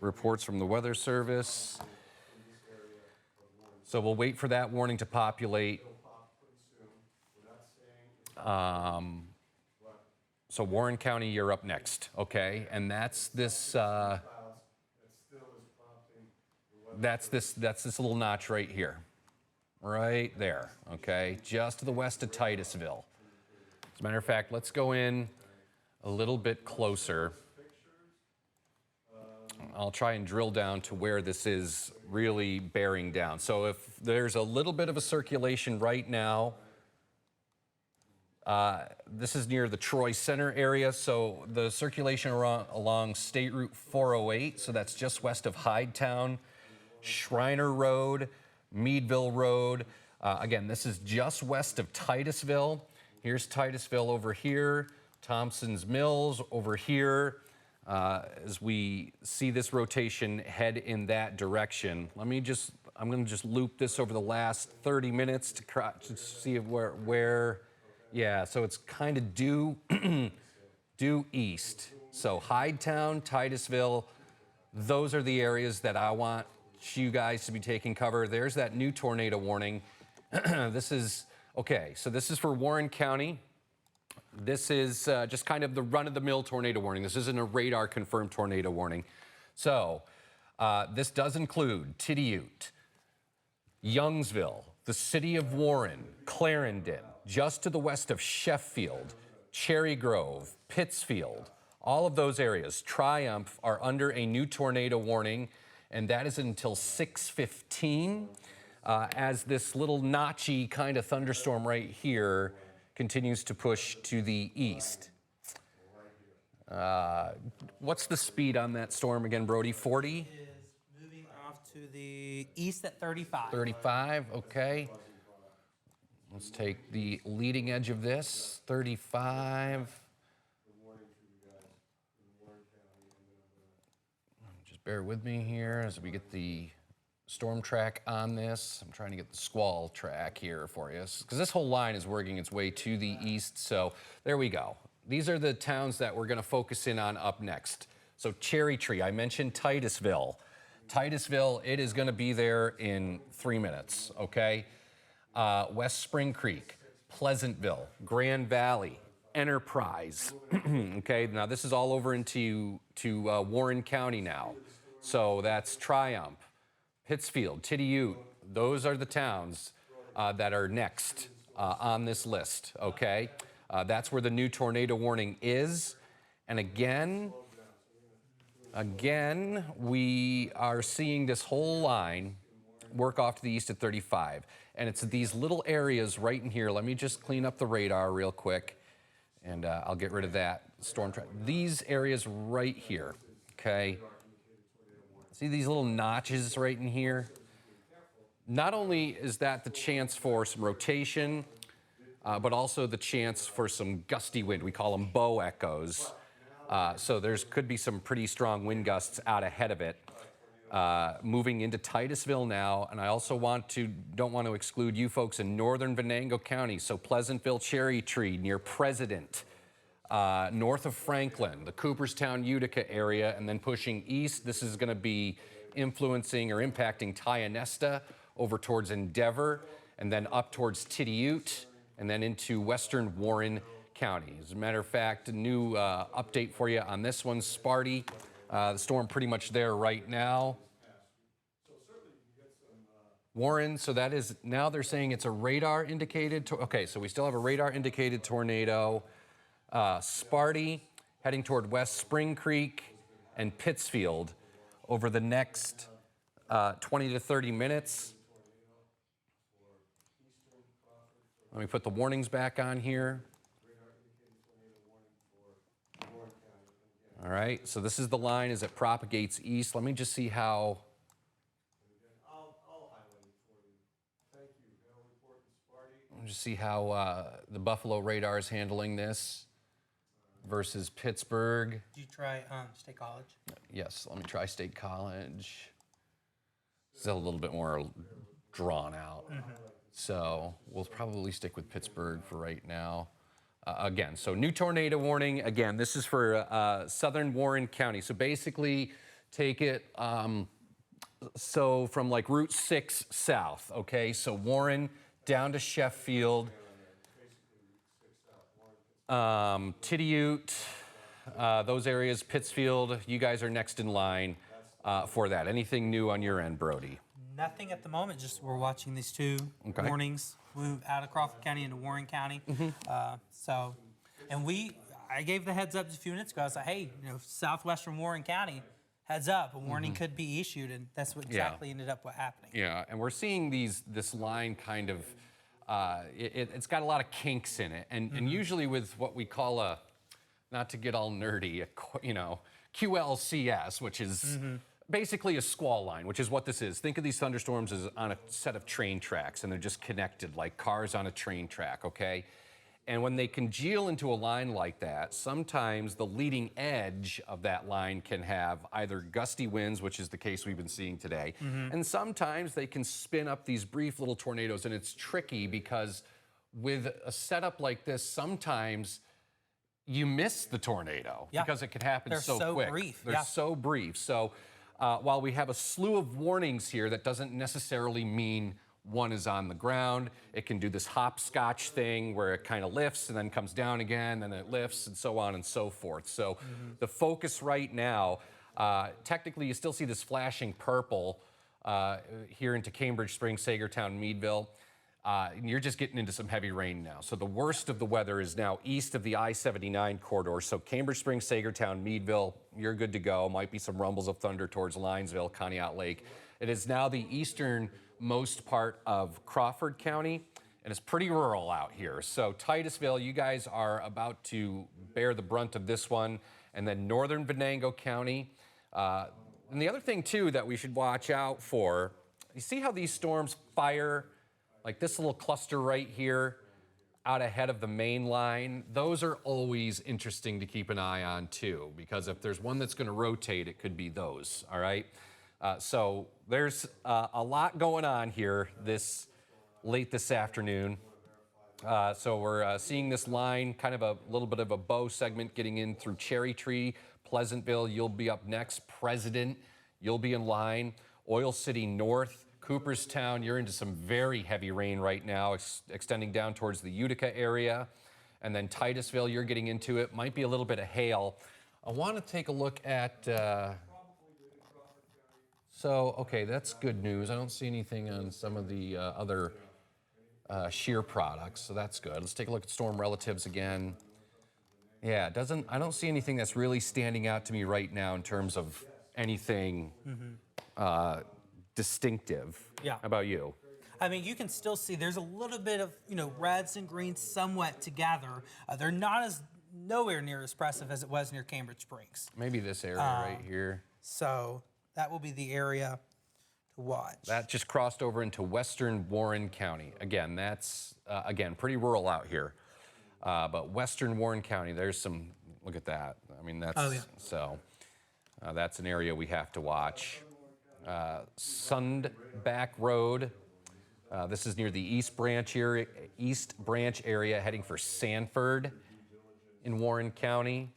reports from the Weather Service. So we'll wait for that warning to populate. So Warren County, you're up next, okay? And that's this little notch right here, right there, okay? Just to the west of Titusville. As a matter of fact, let's go in a little bit closer. I'll try and drill down to where this is really bearing down. So if there's a little bit of a circulation right now, this is near the Troy Center area, so the circulation along State Route 408, so that's just west of Hydetown, Shriner Road, Meadville Road. Again, this is just west of Titusville. Here's Titusville over here, Thompson's Mills over here. As we see this rotation head in that direction, I'm going to just loop this over the last 30 minutes to see where, yeah, so it's kind of due east. So Hydetown, Titusville, those are the areas that I want you guys to be taking cover. There's that new tornado warning. This is, okay, so this is for Warren County. This is just kind of the run-of-the-mill tornado warning. This isn't a radar-confirmed tornado warning. So this does include Tidiute, Youngsville, the city of Warren, Clarendon, just to the west of Sheffield, Cherry Grove, Pittsfield, all of those areas, Triumph, are under a new tornado warning, and that is until 6:15 as this little notchy kind of thunderstorm right here continues to push to the east. What's the speed on that storm again, Brodie? 40? Is moving off to the east at 35. 35, okay. Let's take the leading edge of this, 35. Just bear with me here as we get the storm track on this. I'm trying to get the squall track here for you, because this whole line is working its way to the east. So there we go. These are the towns that we're going to focus in on up next. So Cherry Tree, I mentioned Titusville. Titusville, it is going to be there in 3 minutes, okay? West Spring Creek, Pleasantville, Grand Valley, Enterprise. Okay, now this is all over into Warren County now. So that's Triumph, Pittsfield, Tidiute. Those are the towns that are next on this list, okay? That's where the new tornado warning is. And again, we are seeing this whole line work off to the east at 35. And it's these little areas right in here. Let me just clean up the radar real quick, and I'll get rid of that storm track. These areas right here, okay? See these little notches right in here? Not only is that the chance for some rotation, but also the chance for some gusty wind. We call them bow echoes. So could be some pretty strong wind gusts out ahead of it. moving into Titusville now, and I also don't want to exclude you folks in northern Venango County, so Pleasantville, Cherry Tree, near President, north of Franklin, the Cooperstown, Utica area, and then pushing east. This is going to be influencing or impacting Tionesta over towards Endeavor, and then up towards Tidiute, and then into western Warren County. As a matter of fact, a new update for you on this one, Sparty. The storm pretty much there right now. Warren, so that is, now they're saying it's a radar indicated, okay, so we still have a radar indicated tornado. Sparty heading toward West Spring Creek and Pittsfield over the next 20 to 30 minutes. Let me put the warnings back on here. All right, so this is the line as it propagates east. Let me just see how. I'll highlight it for you. Thank you. I'll report to Sparty. Let me just see how the Buffalo radar is handling this versus Pittsburgh. Did you try State College? Yes, let me try State College. Still a little bit more drawn out. So we'll probably stick with Pittsburgh for right now. Again, so new tornado warning. Again, this is for southern Warren County. So basically, take it so from like Route 6 south, okay? So Warren down to Sheffield, Tidiute, those areas, Pittsfield. You guys are next in line for that. Anything new on your end, Brodie? Nothing at the moment. Just we're watching these two Okay. warnings move out of Crawford County into Warren County. I gave the heads up just a few minutes ago. I was like, hey, southwestern Warren County, heads up, a warning could be issued, and that's what exactly ended up happening. Yeah, and we're seeing this line kind of, it's got a lot of kinks in it, and usually with what we call not to get all nerdy, QLCS, which is basically a squall line, which is what this is. Think of these thunderstorms as on a set of train tracks, and they're just connected like cars on a train track, okay? And when they congeal into a line like that, sometimes the leading edge of that line can have either gusty winds, which is the case we've been seeing today, and sometimes they can spin up these brief little tornadoes, and it's tricky because with a setup like this, sometimes you miss the tornado because it can happen so quick. Brief. They're so brief. So while we have a slew of warnings here, that doesn't necessarily mean one is on the ground. It can do this hopscotch thing where it kind of lifts and then comes down again, and it lifts, and so on and so forth. So the focus right now, technically you still see this flashing purple here into Cambridge Springs, Sagertown, Meadville. You're just getting into some heavy rain now. So the worst of the weather is now east of the I-79 corridor. So Cambridge Springs, Sagertown, Meadville, you're good to go. Might be some rumbles of thunder towards Linesville, Conneaut Lake. It is now the easternmost part of Crawford County, and it's pretty rural out here. So Titusville, you guys are about to bear the brunt of this one, and then northern Venango County. And the other thing, too, that we should watch out for, you see how these storms fire like this little cluster right here out ahead of the main line? Those are always interesting to keep an eye on, too, because if there's one that's going to rotate, it could be those, all right? So there's a lot going on here late this afternoon. So we're seeing this line, kind of a little bit of a bow segment getting in through Cherry Tree, Pleasantville, you'll be up next. President, you'll be in line. Oil City North, Cooperstown, you're into some very heavy rain right now, extending down towards the Utica area. And then Titusville, you're getting into it. Might be a little bit of hail. I want to take a look at... So, okay, that's good news. I don't see anything on some of the other shear products, so that's good. Let's take a look at storm relatives again. Yeah, I don't see anything that's really standing out to me right now in terms of anything distinctive. Yeah. How about you? I mean, you can still see there's a little bit of, reds and greens somewhat together. They're nowhere near as expressive as it was near Cambridge Springs. Maybe this area right here. So that will be the area to watch. That just crossed over into western Warren County. Again, that's, pretty rural out here. But western Warren County, there's some, look at that. I mean, that's, so that's an area we have to watch. Sundback Road. This is near the East Branch area, heading for Sanford in Warren County.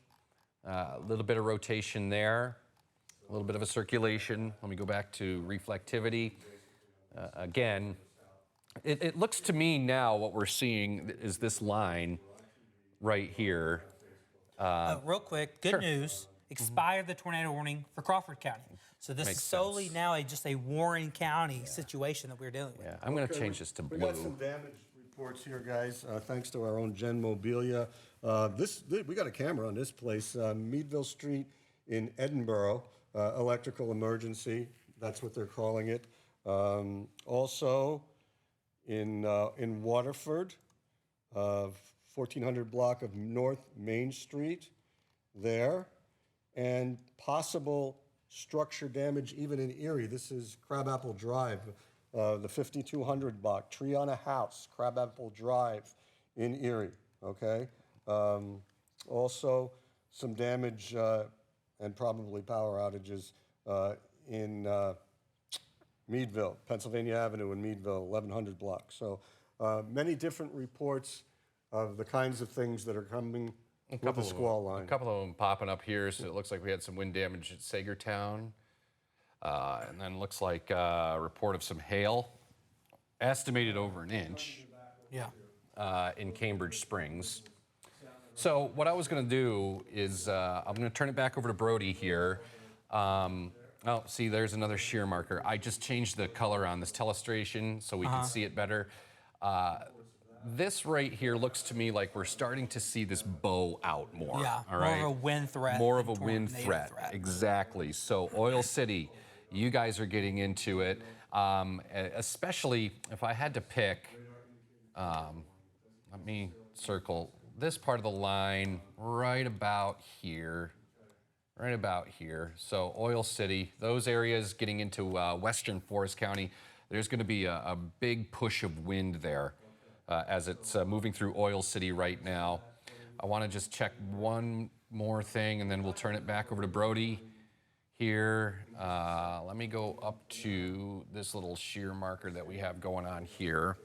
A little bit of rotation there, a little bit of a circulation. Let me go back to reflectivity. Again, it looks to me now what we're seeing is this line right here. Real quick, good news. Expired the tornado warning for Crawford County. So this Makes is solely sense. now just a Warren County situation that we're dealing with. Yeah, I'm going to change this to We got blue. some damage reports here, guys, thanks to our own Gen Mobilia. We got a camera on this place, Meadville Street in Edinburgh, electrical emergency. That's what they're calling it. Also in Waterford, 1400 block of North Main Street there, and possible structure damage even in Erie. This is Crabapple Drive, the 5200 block, tree on a house, Crabapple Drive in Erie, okay? Also, some damage and probably power outages in Meadville, Pennsylvania Avenue in Meadville, 1100 block. So many different reports of the kinds of things that are coming with the squall line. A couple of them popping up here, so it looks like we had some wind damage at Sagertown. And then looks like a report of some hail, estimated over an inch Yeah. in Cambridge Springs. So what I was going to do is I'm going to turn it back over to Brodie here. Oh, see, there's another shear marker. I just changed the color on this telestration so we can see it better. This right here looks to me like we're starting to see this bow out more. Yeah, all more right? of a wind threat More of than a wind tornado threat. threat. Exactly. So Oil City, you guys are getting into it, especially if I had to pick, let me circle this part of the line right about here. Right about here. So Oil City, those areas getting into western Forest County, there's going to be a big push of wind there as it's moving through Oil City right now. I want to just check one more thing and then we'll turn it back over to Brodie here. Let me go up to this little shear marker that we have going on here.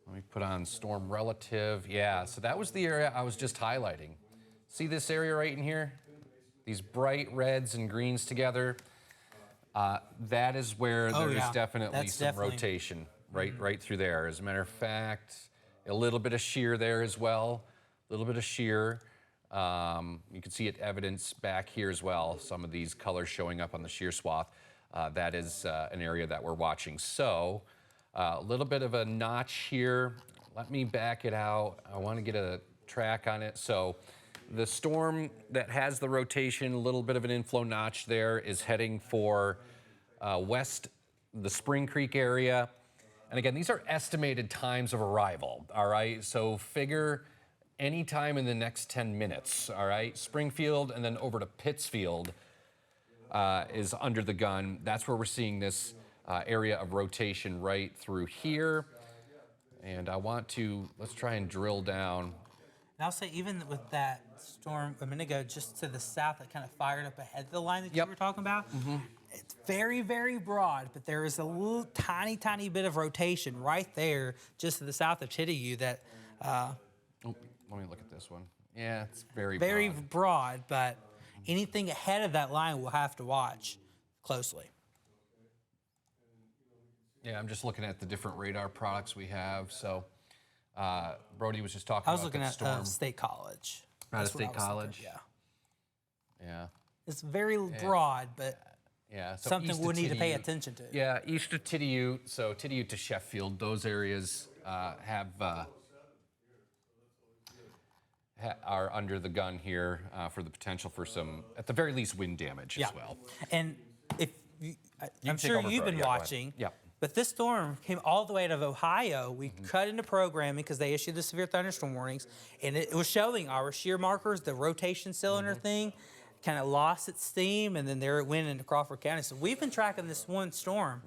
Let me put on storm relative. Yeah, so that was the area I was just highlighting. See this area right in here? These bright reds and greens together. That is where there's definitely That's some definitely- rotation right through there. As a matter of fact, a little bit of shear there as well. A little bit of shear. You can see it evidence back here as well. Some of these colors showing up on the shear swath. That is an area that we're watching. So a little bit of a notch here. Let me back it out. I want to get a track on it. So the storm that has the rotation, a little bit of an inflow notch there, is heading for west, the Spring Creek area. And again, these are estimated times of arrival, all right? So figure any time in the next 10 minutes, all right? Springfield and then over to Pittsfield is under the gun. That's where we're seeing this area of rotation right through here. And I want to, let's try and drill down. And I'll say, even with that storm a minute ago, just to the south, that kind of fired up ahead of the line that you were talking about. It's very, very broad, but there is a little tiny, tiny bit of rotation right there, just to the south of Tittayu that. Oh, let me look at this one. Yeah, it's very broad, but anything ahead of that line we'll have to watch closely. Yeah, I'm just looking at the different radar products we have. So Brodie was just talking I was about looking that at storm. State College. Out of That's what I State was College? thinking, yeah. Yeah. It's very broad, but Yeah. So something east we'll of need to pay Tittayu. attention to. Yeah, east of Tittayu, so Tittayu to Sheffield, those areas are under the gun here for the potential for some, at the very least, wind damage as well. And if you, I'm take sure over, you've Brodie. been Yeah, go ahead. watching. Yeah. But this storm came all the way out of Ohio. We cut into programming because they issued the severe thunderstorm warnings, and it was showing our shear markers, the rotation cylinder thing, kind of lost its steam, and then there it went into Crawford County. So we've been tracking this one storm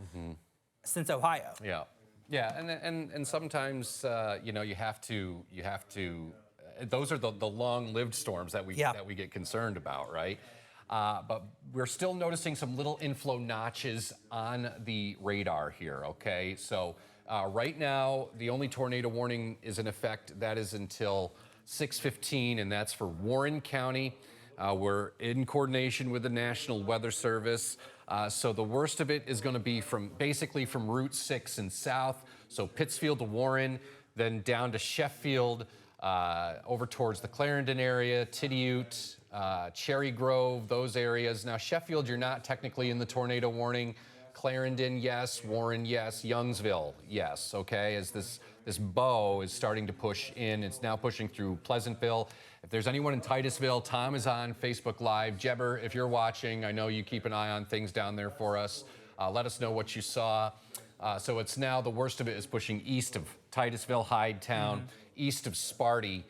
since Ohio. Yeah, yeah, and sometimes you know you have to. Those are the long-lived storms that we get concerned about, right? But we're still noticing some little inflow notches on the radar here, okay? So right now, the only tornado warning is in effect. That is until 6:15, and that's for Warren County. We're in coordination with the National Weather Service. So the worst of it is going to be basically from Route 6 and south. So Pittsfield to Warren, then down to Sheffield, over towards the Clarendon area, Tidiute, Cherry Grove, those areas. Now, Sheffield, you're not technically in the tornado warning. Clarendon, yes. Warren, yes. Youngsville, yes. Okay, as this bow is starting to push in. It's now pushing through Pleasantville. If there's anyone in Titusville, Tom is on Facebook Live. Jebber, if you're watching, I know you keep an eye on things down there for us. Let us know what you saw. So it's now, the worst of it is pushing east of Titusville, Hydetown, east of Sparty,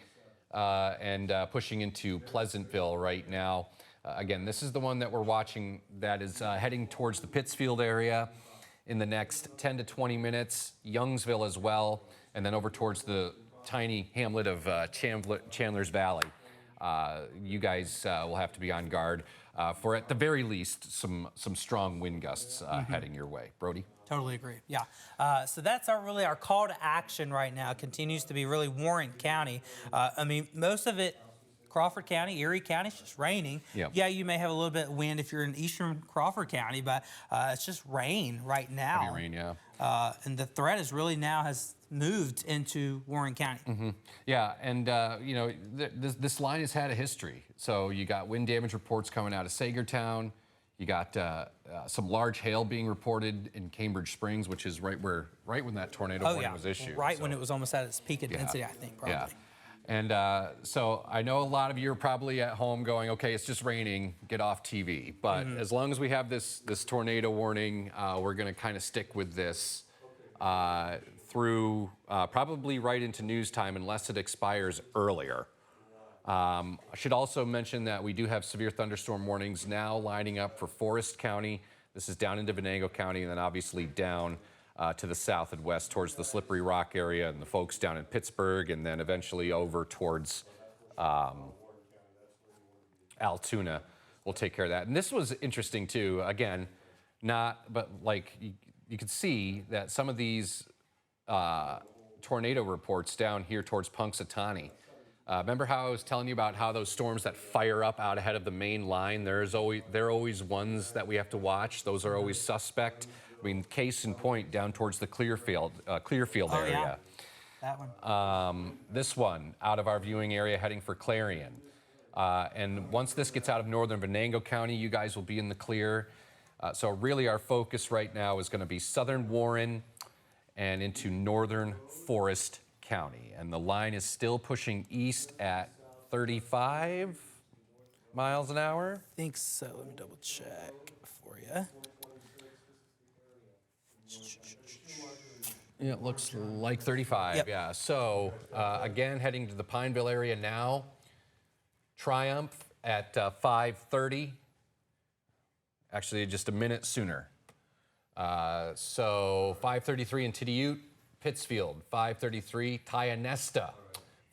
and pushing into Pleasantville right now. Again, this is the one that we're watching that is heading towards the Pittsfield area in the next 10 to 20 minutes, Youngsville as well, and then over towards the tiny hamlet of Chandler's Valley. You guys will have to be on guard for, at the very least, some strong wind gusts heading your way. Brodie? Totally agree. Yeah. So that's really our call to action right now. Continues to be really Warren County. I mean, most of it, Crawford County, Erie County, it's just raining. Yep. Yeah, you may have a little bit of wind if you're in eastern Crawford County, but it's just rain right now. Heavy rain, yeah. And the threat is really now has moved into Warren County. Yeah, and you know, this line has had a history. So you got wind damage reports coming out of Sagertown. You got some large hail being reported in Cambridge Springs, which is right when that tornado warning was issued. Right when it was almost at its peak intensity, I think, probably. Yeah. And so I know a lot of you are probably at home going, okay, it's just raining, get off TV. But as long as we have this tornado warning, we're going to kind of stick with this through probably right into news time unless it expires earlier. I should also mention that we do have severe thunderstorm warnings now lining up for Forest County. This is down into Venango County, and then obviously down to the south and west towards the Slippery Rock area and the folks down in Pittsburgh, and then eventually over towards Altoona. We'll take care of that. And this was interesting too. Again, but like you could see that some of these tornado reports down here towards Punxsutawney. Remember how I was telling you about how those storms that fire up out ahead of the main line, there are always ones that we have to watch. Those are always suspect. I mean, case in point, down towards the Clearfield area. Yeah. That one. This one, out of our viewing area, heading for Clarion. And once this gets out of northern Venango County, you guys will be in the clear. So really our focus right now is going to be southern Warren and into northern Forest County. And the line is still pushing east at 35 miles an hour. I think so. Let me double check for you. Yeah, it looks like 35, Yep. yeah. So, again, heading to the Pineville area now. Triumph at 5:30. Actually, just a minute sooner. So, 5:33 in Tidiute, Pittsfield, 5:33, Tionesta,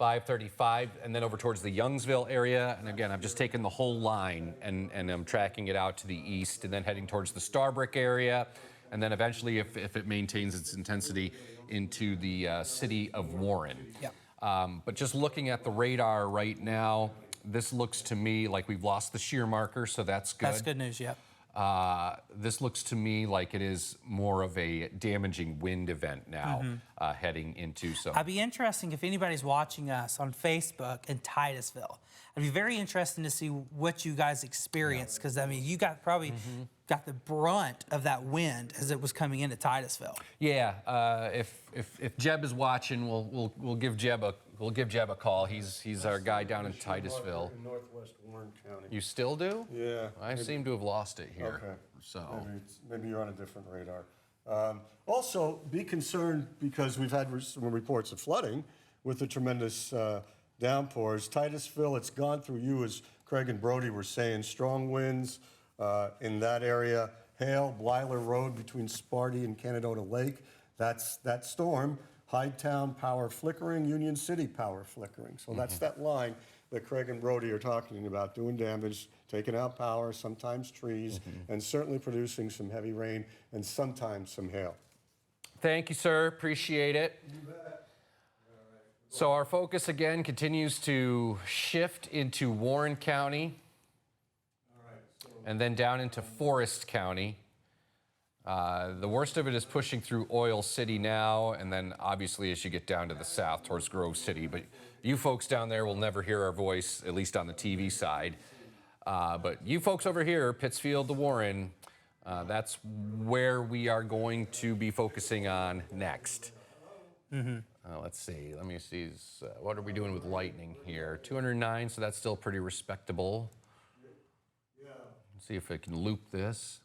5:35, and then over towards the Youngsville area. And again, I've just taken the whole line and I'm tracking it out to the east and then heading towards the Starbrick area. And then eventually, if it maintains its intensity, into the city of Warren. Yep. But just looking at the radar right now, this looks to me like we've lost the shear marker, so that's good. That's good news, yep. This looks to me like it is more of a damaging wind event now heading into some. I'd be interesting if anybody's watching us on Facebook in Titusville. It'd be very interesting to see what you guys experienced, because I mean, you got probably got the brunt of that wind as it was coming into Titusville. Yeah, if Jeb is watching, we'll give Jeb a call. He's our guy down in Titusville. In northwest Warren County. You still do? Yeah. I seem to have lost it here. Okay. So Maybe you're on a different radar. Also, be concerned because we've had some reports of flooding with the tremendous downpours. Titusville, it's gone through you, as Craig and Brodie were saying. Strong winds in that area. Hail, Blyler Road between Sparty and Canadota Lake. That's that storm. Hydetown power flickering, Union City power flickering. So that's that line. that Craig and Brodie are talking about, doing damage, taking out power, sometimes trees, and certainly producing some heavy rain and sometimes some hail. Thank you, sir. Appreciate it. So our focus again continues to shift into Warren County and then down into Forest County. The worst of it is pushing through Oil City now, and then obviously as you get down to the south towards Grove City. But you folks down there will never hear our voice, at least on the TV side. But you folks over here, Pittsfield to Warren, that's where we are going to be focusing on next. Let's see, let me see, what are we doing with lightning here? 209, so that's still pretty respectable. Let's see if I can loop this.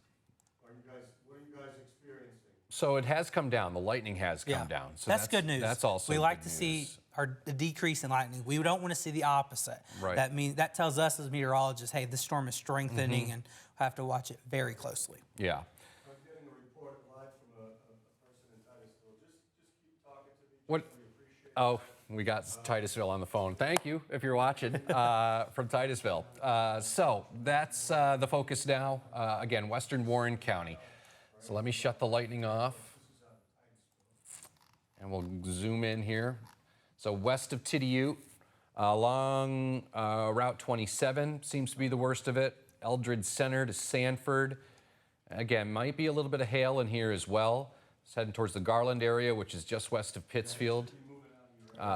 What are you guys experiencing? So it has come down, the lightning has come down. So that's good news. That's also we like good to news. see a decrease in lightning. We don't want to see the opposite. Right. That tells us as meteorologists, hey, this storm is strengthening and we'll have to watch it very closely. Yeah. I'm getting a report live from a person in Titusville. Just keep talking to me. What? Oh, we got Titusville on the phone. Thank you if you're watching from Titusville. So that's the focus now. Again, Western Warren County. So let me shut the lightning off. And we'll zoom in here. So west of Tidiute, along Route 27 seems to be the worst of it. Eldred Center to Sanford. Again, might be a little bit of hail in here as well. It's heading towards the Garland area, which is just west of Pittsfield.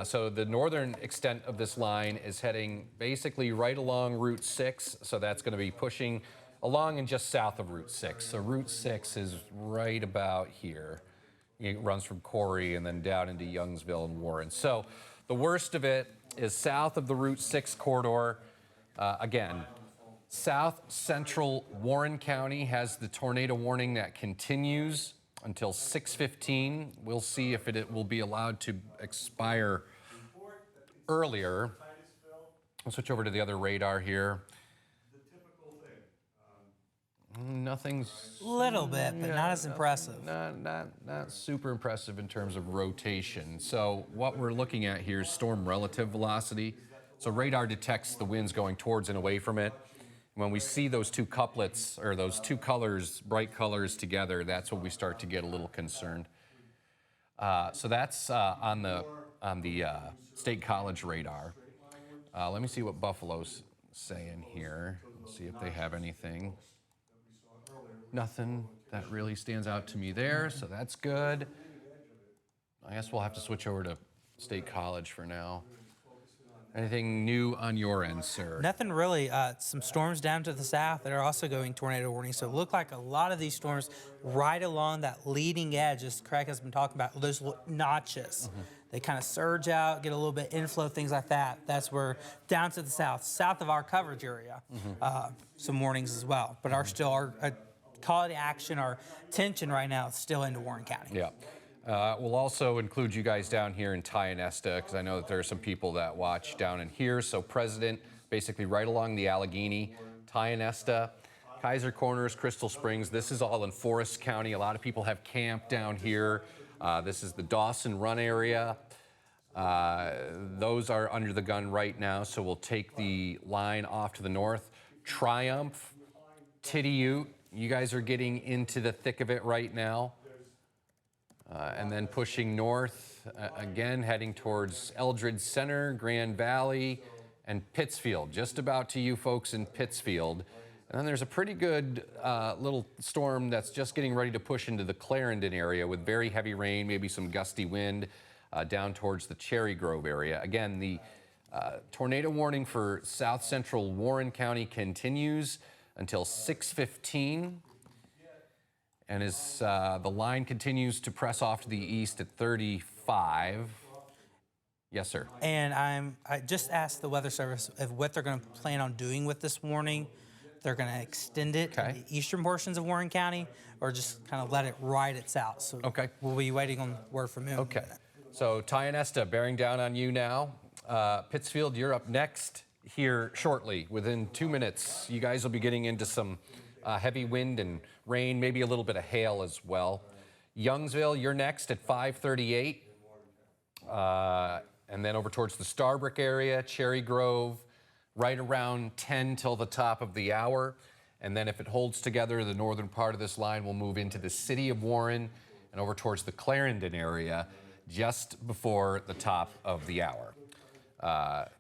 So the northern extent of this line is heading basically right along Route 6. So that's going to be pushing along and just south of Route 6. So Route 6 is right about here. It runs from Corey and then down into Youngsville and Warren. So the worst of it is south of the Route 6 corridor. Again, south central Warren County has the tornado warning that continues until 6:15. We'll see if it will be allowed to expire earlier. I'll switch over to the other radar here. Nothing's Little bit, but not as impressive. not super impressive in terms of rotation. So what we're looking at here is storm relative velocity. So radar detects the winds going towards and away from it. When we see those two couplets, or those two colors, bright colors together, that's when we start to get a little concerned. So that's on the State College radar. Let me see what Buffalo's saying here. Let's see if they have anything. Nothing that really stands out to me there, so that's good. I guess we'll have to switch over to State College for now. Anything new on your end, sir? Nothing really. Some storms down to the south that are also going tornado warning. So it looked like a lot of these storms right along that leading edge, as Craig has been talking about, those little notches. They kind of surge out, get a little bit inflow, things like that. That's where down to the south of our coverage area, some warnings as well. But our call to action, our attention right now is still into Warren County. Yeah. We'll also include you guys down here in Tionesta, because I know that there are some people that watch down in here. So President, basically right along the Allegheny, Tionesta, Kaiser Corners, Crystal Springs. This is all in Forest County. A lot of people have camped down here. This is the Dawson Run area. Those are under the gun right now, so we'll take the line off to the north. Triumph, Tidiute. You guys are getting into the thick of it right now. And then pushing north, again, heading towards Eldred Center, Grand Valley, and Pittsfield. Just about to you folks in Pittsfield. And then there's a pretty good little storm that's just getting ready to push into the Clarendon area with very heavy rain, maybe some gusty wind down towards the Cherry Grove area. Again, the tornado warning for south central Warren County continues until 6:15, and as the line continues to press off to the east at 35. Yes, sir. And I just asked the Weather Service of what they're going to plan on doing with this warning. They're going to extend it to the eastern portions of Warren County, or just kind of let it ride its out. So we'll be waiting on word from him. Okay. So Tionesta, bearing down on you now. Pittsfield, you're up next here shortly. Within 2 minutes, you guys will be getting into some heavy wind and rain, maybe a little bit of hail as well. Youngsville, you're next at 5:38. And then over towards the Starbrook area, Cherry Grove, right around 10 till the top of the hour. And then if it holds together, the northern part of this line will move into the city of Warren and over towards the Clarendon area just before the top of the hour.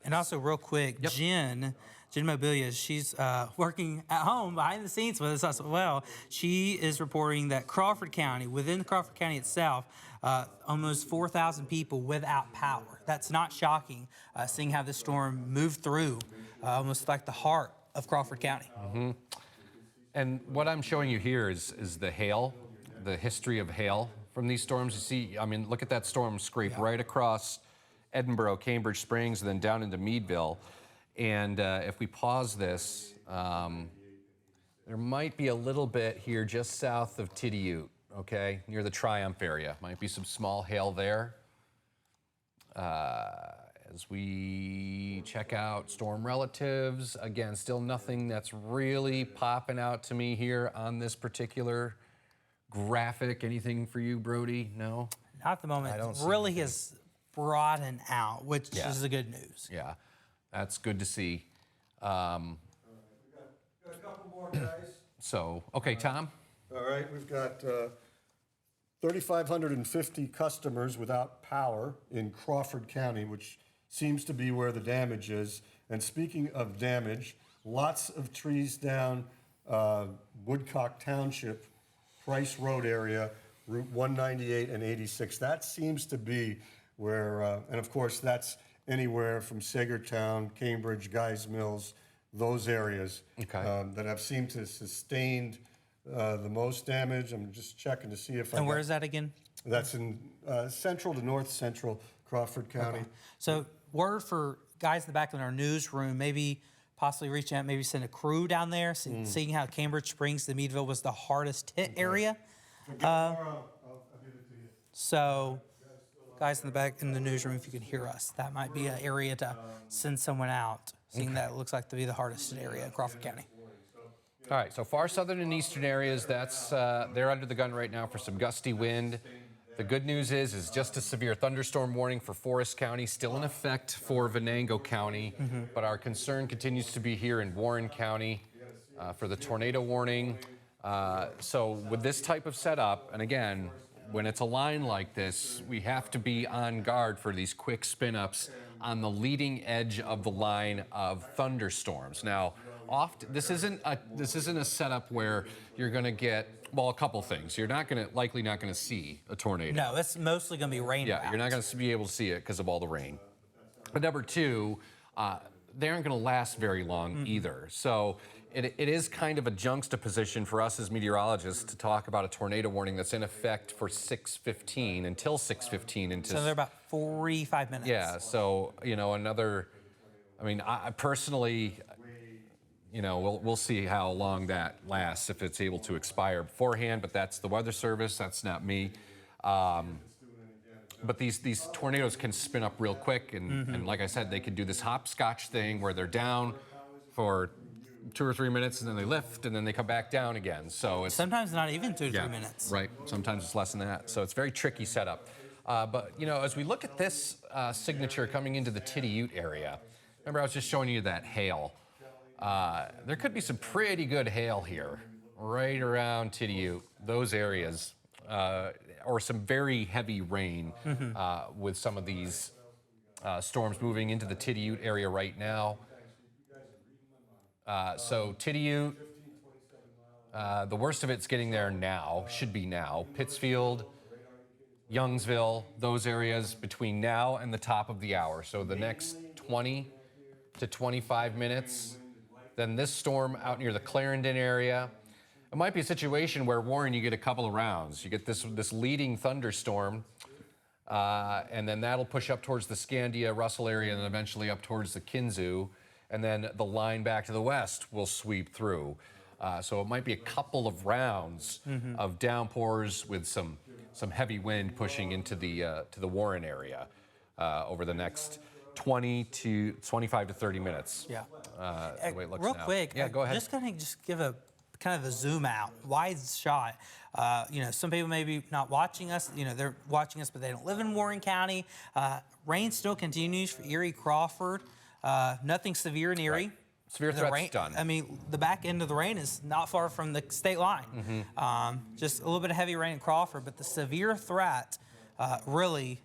And also, real quick, Jen Mobilia, she's working at home behind the scenes with us as well. She is reporting that Crawford County, within Crawford County itself, almost 4,000 people without power. That's not shocking, seeing how this storm moved through almost like the heart of Crawford County. Mm-hmm. And what I'm showing you here is the hail, the history of hail from these storms. You see, I mean, look at that storm scrape right across Edinburgh, Cambridge Springs, and then down into Meadville. And if we pause this, there might be a little bit here just south of Tidiute, okay, near the Triumph area. Might be some small hail there. As we check out storm relatives, again, still nothing that's really popping out to me here on this particular graphic. Anything for you, Brodie? No? Not at the moment. I don't see really has broadened out, which is the good news. Yeah, that's good to see. Got a couple more, guys. So, okay, Tom? All right, we've got 3,550 customers without power in Crawford County, which seems to be where the damage is. And speaking of damage, lots of trees down Woodcock Township, Price Road area, Route 198 and 86. That seems to be where, and of course, that's anywhere from Sagertown, Cambridge, Guys Mills, those areas that have seemed to sustained the most damage. I'm just checking to see if And where is that again? That's in central to north central Crawford County. Okay. So word for guys in the back in our newsroom, maybe possibly reach out, maybe send a crew down there, seeing how Cambridge Springs to Meadville was the hardest hit area. I'll give it to you. So guys in the back in the newsroom, if you can hear us, that might be an area to send someone out, seeing that it looks like to be the hardest hit area in Crawford County. All right, so far southern and eastern areas, that's they're under the gun right now for some gusty wind. The good news is just a severe thunderstorm warning for Forest County, still in effect for Venango County, but our concern continues to be here in Warren County for the tornado warning. So with this type of setup, and again, when it's a line like this, we have to be on guard for these quick spin-ups on the leading edge of the line of thunderstorms. Now, this isn't a setup where you're going to get, well, a couple things. You're likely not going to see a tornado. No, it's mostly going to be rain. Yeah, you're not going to be able to see it because of all the rain. But number two, they aren't going to last very long either. So it is kind of a juxtaposition for us as meteorologists to talk about a tornado warning that's in effect for 6:15 until 6:15. So they're about 45 minutes. Yeah, so, another, I mean, I personally, we'll see how long that lasts, if it's able to expire beforehand, but that's the Weather Service, that's not me. But these tornadoes can spin up real quick, and like I said, they can do this hopscotch thing where they're down for 2 or 3 minutes, and then they lift, and then they come back down again. So it's sometimes not even 2 to 3 minutes. Right. Sometimes it's less than that. So it's a very tricky setup. But as we look at this signature coming into the Tidiute area, remember I was just showing you that hail. There could be some pretty good hail here, right around Tidiute, those areas, or some very heavy rain with some of these storms moving into the Tidiute area right now. So Tidiute, the worst of it's getting there now, should be now. Pittsfield, Youngsville, those areas between now and the top of the hour. So the next 20 to 25 minutes. Then this storm out near the Clarendon area. It might be a situation where, Warren, you get a couple of rounds. You get this leading thunderstorm, and then that'll push up towards the Scandia, Russell area, and then eventually up towards the Kinzua. And then the line back to the west will sweep through. So it might be a couple of rounds of downpours with some heavy wind pushing into the Warren area over the next 25 to 30 minutes. Yeah. The way it looks Real now. quick, Yeah, go ahead. Just kind of give a kind of a zoom out, wide shot. Some people may be not watching us. They're watching us, but they don't live in Warren County. Rain still continues for Erie, Crawford. Nothing severe in Erie. Right. Severe The threat's rain, done. I mean, the back end of the rain is not far from the state line. Just a little bit of heavy rain in Crawford, but the severe threat really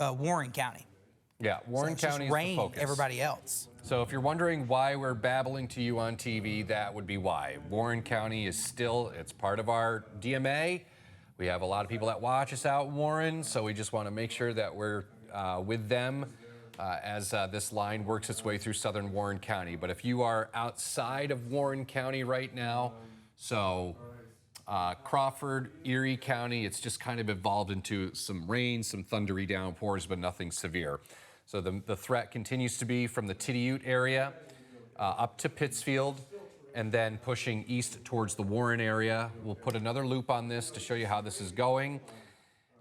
Warren County. Yeah, Warren So it's County just is the rain focus. everybody else. So if you're wondering why we're babbling to you on TV, that would be why. Warren County is still, it's part of our DMA. We have a lot of people that watch us out in Warren, so we just want to make sure that we're with them as this line works its way through southern Warren County. But if you are outside of Warren County right now, so Crawford, Erie County, it's just kind of evolved into some rain, some thundery downpours, but nothing severe. So the threat continues to be from the Tidiute area up to Pittsfield, and then pushing east towards the Warren area. We'll put another loop on this to show you how this is going.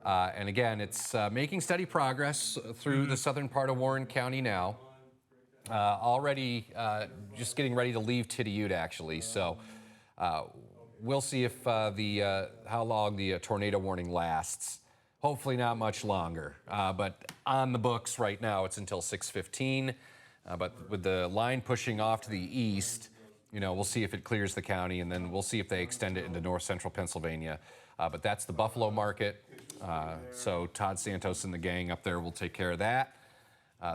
And again, it's making steady progress through the southern part of Warren County now. Already just getting ready to leave Tidiute, actually. So we'll see if how long the tornado warning lasts. Hopefully not much longer, but on the books right now, it's until 6:15. But with the line pushing off to the east, you know, we'll see if it clears the county, and then we'll see if they extend it into north central Pennsylvania. But that's the Buffalo market. So Todd Santos and the gang up there will take care of that.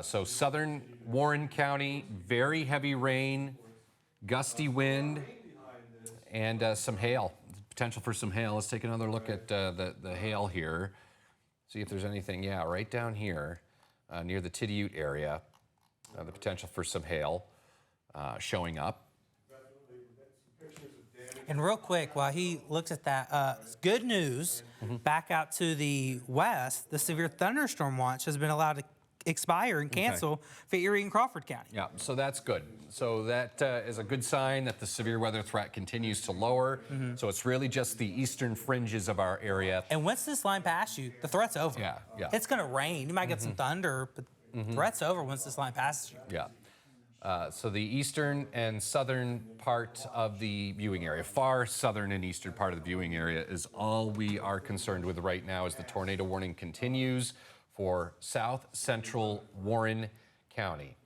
So southern Warren County, very heavy rain, gusty wind, and some hail. Potential for some hail. Let's take another look at the hail here. See if there's anything, yeah, right down here near the Tidiute area. The potential for some hail showing up. And real quick, while he looks at that, good news, back out to the west, the severe thunderstorm watch has been allowed to expire and cancel for Erie and Crawford County. Yeah, so that's good. So that is a good sign that the severe weather threat continues to lower. So it's really just the eastern fringes of our area. And once this line passes you, the threat's over. Yeah, yeah. It's going to rain. You might get some thunder, but the threat's over once this line passes you. Yeah. So the eastern and southern part of the viewing area, far southern and eastern part of the viewing area, is all we are concerned with right now as the tornado warning continues for south central Warren County.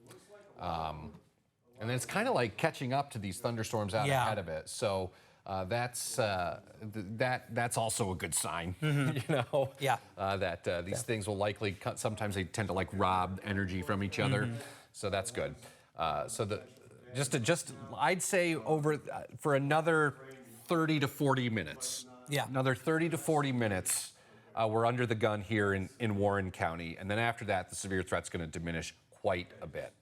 And then it's kind of like catching up to these thunderstorms out ahead of it. So that's also a good sign, you know, that these things will likely, sometimes they tend to like rob energy from each other. So that's good. So I'd say over for another 30 to 40 minutes. Yeah. Another 30 to 40 minutes. We're under the gun here in Warren County. And then after that, the severe threat's going to diminish quite a bit.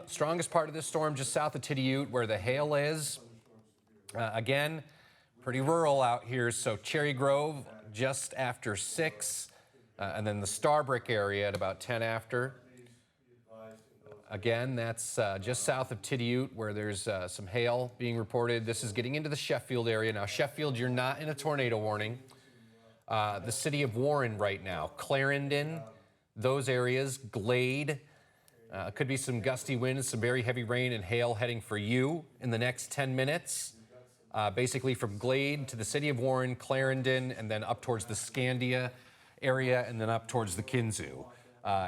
Strongest part of this storm just south of Tidiute where the hail is. Again, pretty rural out here. So Cherry Grove just after 6. And then the Starbrick area at about 10 after. Again, that's just south of Tidiute where there's some hail being reported. This is getting into the Sheffield area. Now, Sheffield, you're not in a tornado warning. The city of Warren right now, Clarendon, those areas, Glade, could be some gusty winds, some very heavy rain and hail heading for you in the next 10 minutes. Basically from Glade to the city of Warren, Clarendon, and then up towards the Scandia area, and then up towards the Kinzua.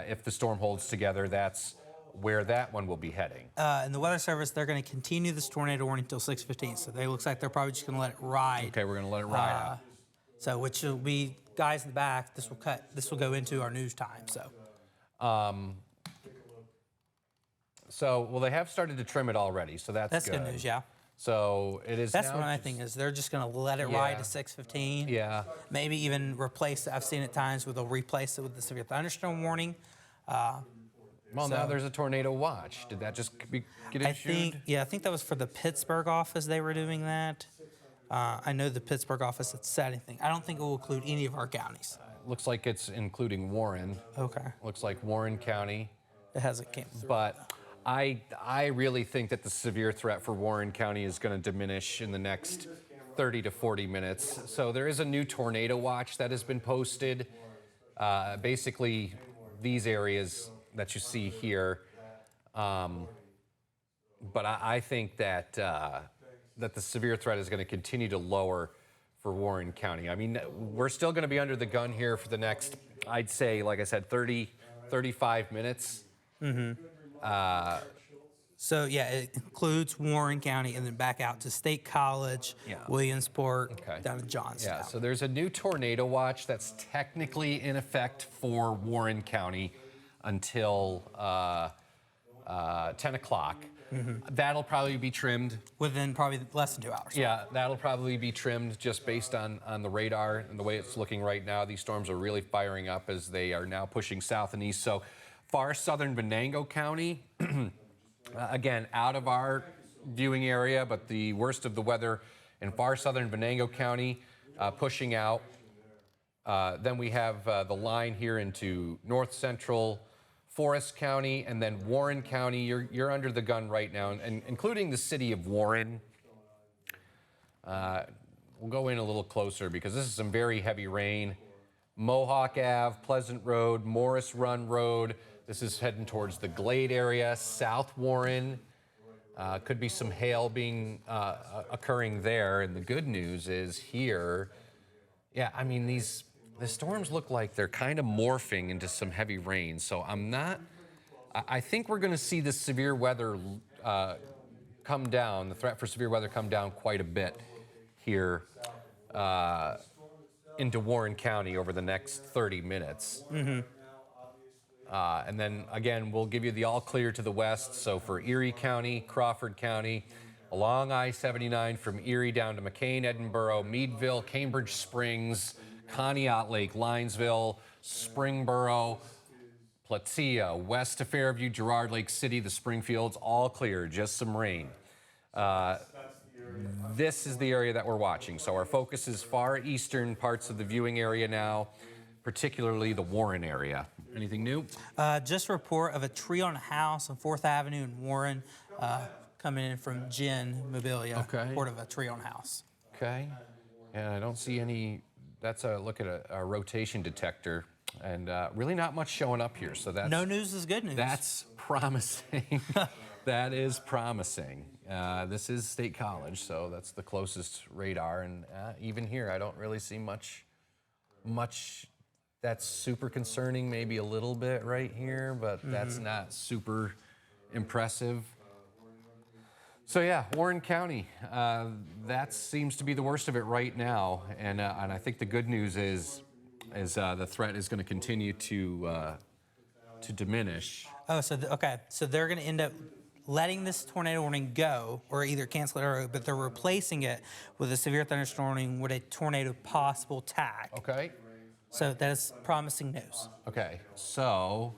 If the storm holds together, that's where that one will be heading. And the Weather Service, they're going to continue this tornado warning until 6:15. So they looks like they're probably just going to let it ride. Okay, we're going to let it ride out. So which will be guys in the back. This will go into our news time. So. Well, they have started to trim it already, so that's good news. Yeah. So it is. That's now what my thing is. They're just going to let it ride to 6:15. Yeah. Maybe even replace it. I've seen it times where they'll replace it with the severe thunderstorm warning. Well, now there's a tornado watch. Did that just get issued? I think that was for the Pittsburgh office. They were doing that. I know the Pittsburgh office had said anything. I don't think it will include any of our counties. Looks like it's including Warren. Okay. Looks like Warren County. It hasn't came through. But I really think that the severe threat for Warren County is going to diminish in the next 30 to 40 minutes. So there is a new tornado watch that has been posted. Basically, these areas that you see here. But I think that that the severe threat is going to continue to lower for Warren County. I mean, we're still going to be under the gun here for the next, I'd say, like I said, 30, 35 minutes. So yeah, it includes Warren County and then back out to State College, Yeah. Williamsport, Okay. down to Johnstown. Yeah, so there's a new tornado watch that's technically in effect for Warren County until 10 o'clock. That'll probably be trimmed. Within probably less than 2 hours. Yeah, that'll probably be trimmed just based on the radar and the way it's looking right now. These storms are really firing up as they are now pushing south and east. So far southern Venango County, again, out of our viewing area, but the worst of the weather in far southern Venango County, pushing out. Then we have the line here into north central Forest County, and then Warren County. You're under the gun right now, and including the city of Warren. We'll go in a little closer because this is some very heavy rain. Mohawk Ave, Pleasant Road, Morris Run Road. This is heading towards the Glade area, South Warren. Could be some hail being occurring there. And the good news is here, yeah, I mean, the storms look like they're kind of morphing into some heavy rain. So I think we're going to see the severe weather come down, the threat for severe weather come down quite a bit here into Warren County over the next 30 minutes. And then again, we'll give you the all clear to the west. So for Erie County, Crawford County, along I-79 from Erie down to McCain, Edinburgh, Meadville, Cambridge Springs, Conneaut Lake, Linesville, Springboro, Platia, west to Fairview, Girard Lake City, the Springfields, all clear, just some rain. This is the area that we're watching. So our focus is far eastern parts of the viewing area now, particularly the Warren area. Anything new? Just a report of a tree on a house on 4th Avenue in Warren coming in from Jen Mobilia. Okay. Report of a tree on a house. Okay. And I don't see any, that's a look at a rotation detector, and really not much showing up here. So that's No news is good news. That's promising. That is promising. This is State College, so that's the closest radar. And even here, I don't really see much that's super concerning, maybe a little bit right here, but that's not super impressive. So yeah, Warren County, that seems to be the worst of it right now. And I think the good news is the threat is going to continue to diminish. Oh, so okay. So they're going to end up letting this tornado warning go, or either cancel it, or but they're replacing it with a severe thunderstorm warning with a tornado possible tag. Okay. So that is promising news. Okay. So,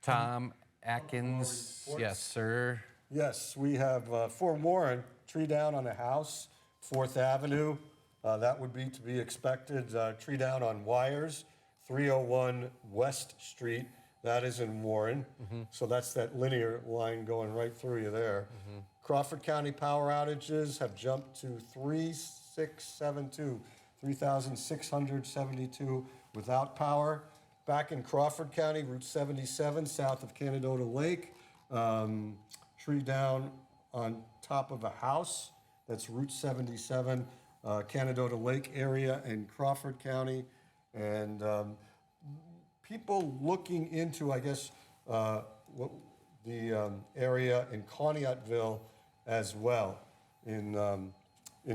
Tom Atkins, yes, sir. Yes, we have for Warren, tree down on a house, 4th Avenue. That would be to be expected. Tree down on wires, 301 West Street. That is in Warren. So that's that linear line going right through you there. Crawford County power outages have jumped to 3,672 without power. Back in Crawford County, Route 77, south of Canadota Lake. Tree down on top of a house. That's Route 77, Canadota Lake area in Crawford County. And people looking into, I guess, the area in Conneautville as well in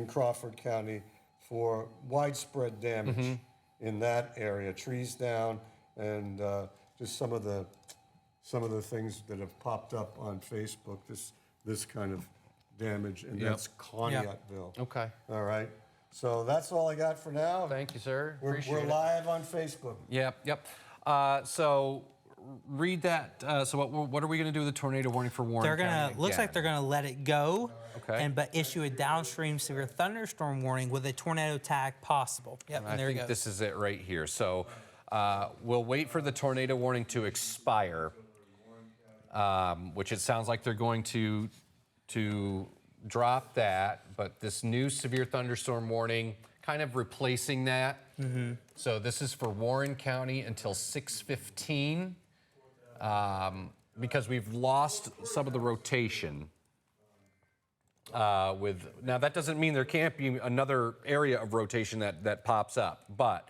Crawford County for widespread damage in that area. Trees down and just some of the things that have popped up on Facebook, this kind of damage, and that's Conneautville. Okay. All right. So that's all I got for now. Thank you, sir. We're Appreciate it. live on Facebook. Yep. So read that. So what are we going to do with the tornado warning for Warren They're gonna County looks like again? they're gonna let it go, Okay. but issue a downstream severe thunderstorm warning with a tornado tag possible. Yep, and there I you think go. this is it right here. So we'll wait for the tornado warning to expire, which it sounds like they're going to drop that. But this new severe thunderstorm warning, kind of replacing that. So this is for Warren County until 6:15, because we've lost some of the rotation. Now that doesn't mean there can't be another area of rotation that pops up, but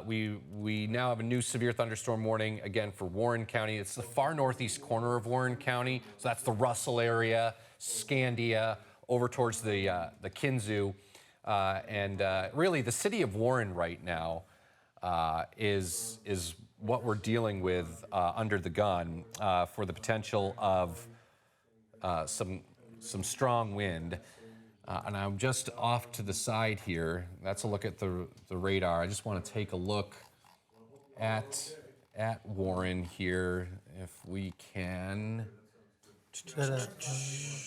We now have a new severe thunderstorm warning, again, for Warren County. It's the far northeast corner of Warren County, so that's the Russell area, Scandia, over towards the Kinzua. Really, the city of Warren right now is what we're dealing with under the gun for the potential of some strong wind. And I'm just off to the side here. That's a look at the radar. I just want to take a look at Warren here, if we can.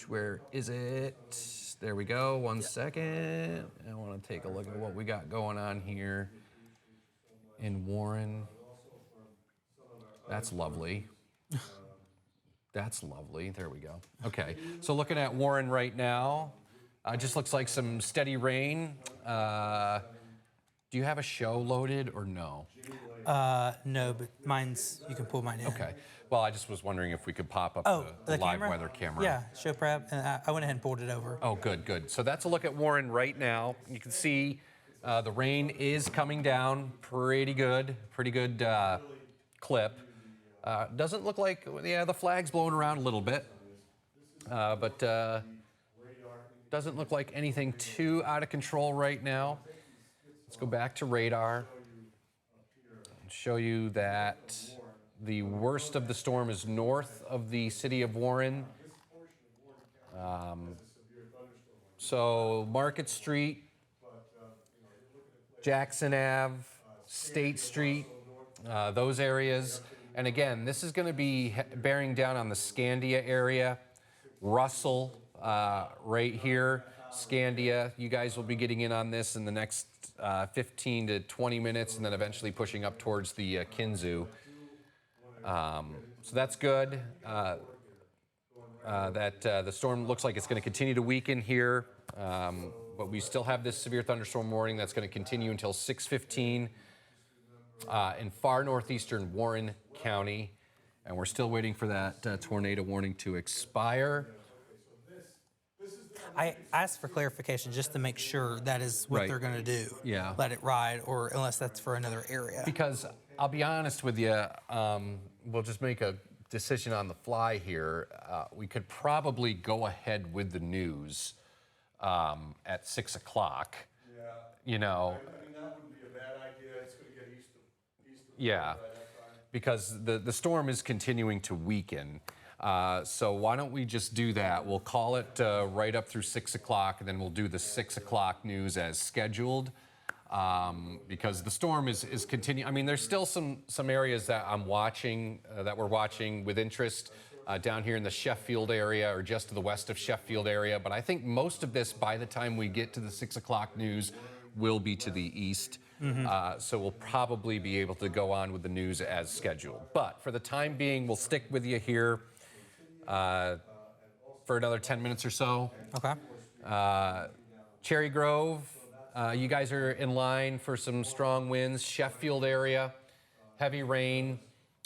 Where is it? There we go. One second. I want to take a look at what we got going on here in Warren. That's lovely. That's lovely. There we go. Okay. So looking at Warren right now. Just looks like some steady rain. Do you have a show loaded or no? No, but you can pull mine in. Okay. Well, I just was wondering if we could pop up the live camera? weather camera. Yeah, show prep. And I went ahead and pulled it over. Oh, good, good. So that's a look at Warren right now. You can see the rain is coming down pretty good clip. Doesn't look like, the flag's blowing around a little bit, but doesn't look like anything too out of control right now. Let's go back to radar and show you that the worst of the storm is north of the city of Warren. So Market Street, Jackson Ave, State Street, those areas. And again, this is going to be bearing down on the Scandia area, Russell, right here, Scandia. You guys will be getting in on this in the next 15 to 20 minutes, and then eventually pushing up towards the Kinzua. So that's good. The storm looks like it's going to continue to weaken here, but we still have this severe thunderstorm warning that's going to continue until 6:15 in far northeastern Warren County, and we're still waiting for that tornado warning to expire. I asked for clarification just to make sure that is what they're going to do. Yeah. Let it ride, or unless that's for another area. Because I'll be honest with you, we'll just make a decision on the fly here. We could probably go ahead with the news at 6 o'clock. Yeah. You know. I mean, that wouldn't be a bad idea. It's going to get east of Yeah. Because the storm is continuing to weaken. So why don't we just do that? We'll call it right up through 6 o'clock, and then we'll do the 6 o'clock news as scheduled. Because the storm is continuing. I mean, there's still some areas that I'm watching, that we're watching with interest down here in the Sheffield area, or just to the west of Sheffield area. But I think most of this, by the time we get to the 6 o'clock news, will be to the east. So we'll probably be able to go on with the news as scheduled. But for the time being, we'll stick with you here for another 10 minutes or so. Okay. Cherry Grove, you guys are in line for some strong winds. Sheffield area, heavy rain,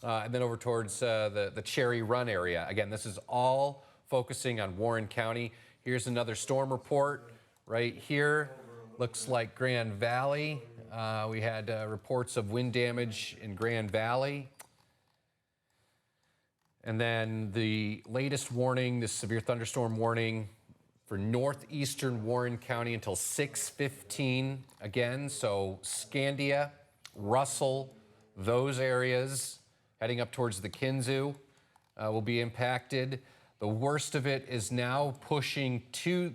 and then over towards the Cherry Run area. Again, this is all focusing on Warren County. Here's another storm report right here. Looks like Grand Valley. We had reports of wind damage in Grand Valley. And then the latest warning, this severe thunderstorm warning for northeastern Warren County until 6:15 again. So Scandia, Russell, those areas heading up towards the Kinzua will be impacted. The worst of it is now pushing to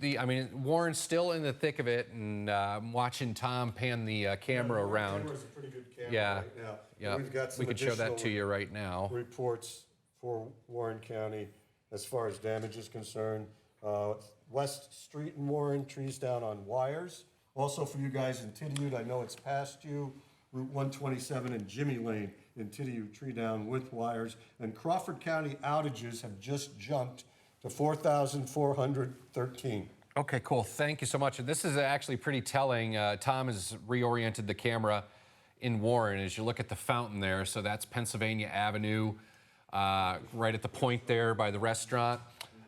Warren's still in the thick of it, and I'm watching Tom pan the camera around. The camera's a pretty good camera Yeah. right now. Yeah, We've got some we could show that to additional you right now. reports for Warren County as far as damage is concerned. West Street in Warren, trees down on wires. Also for you guys in Tidiute, I know it's past you, Route 127 and Jimmy Lane in Tidiute, tree down with wires. And Crawford County outages have just jumped to 4,413. Okay, cool. Thank you so much. And this is actually pretty telling. Tom has reoriented the camera in Warren as you look at the fountain there. So that's Pennsylvania Avenue, right at the point there by the restaurant.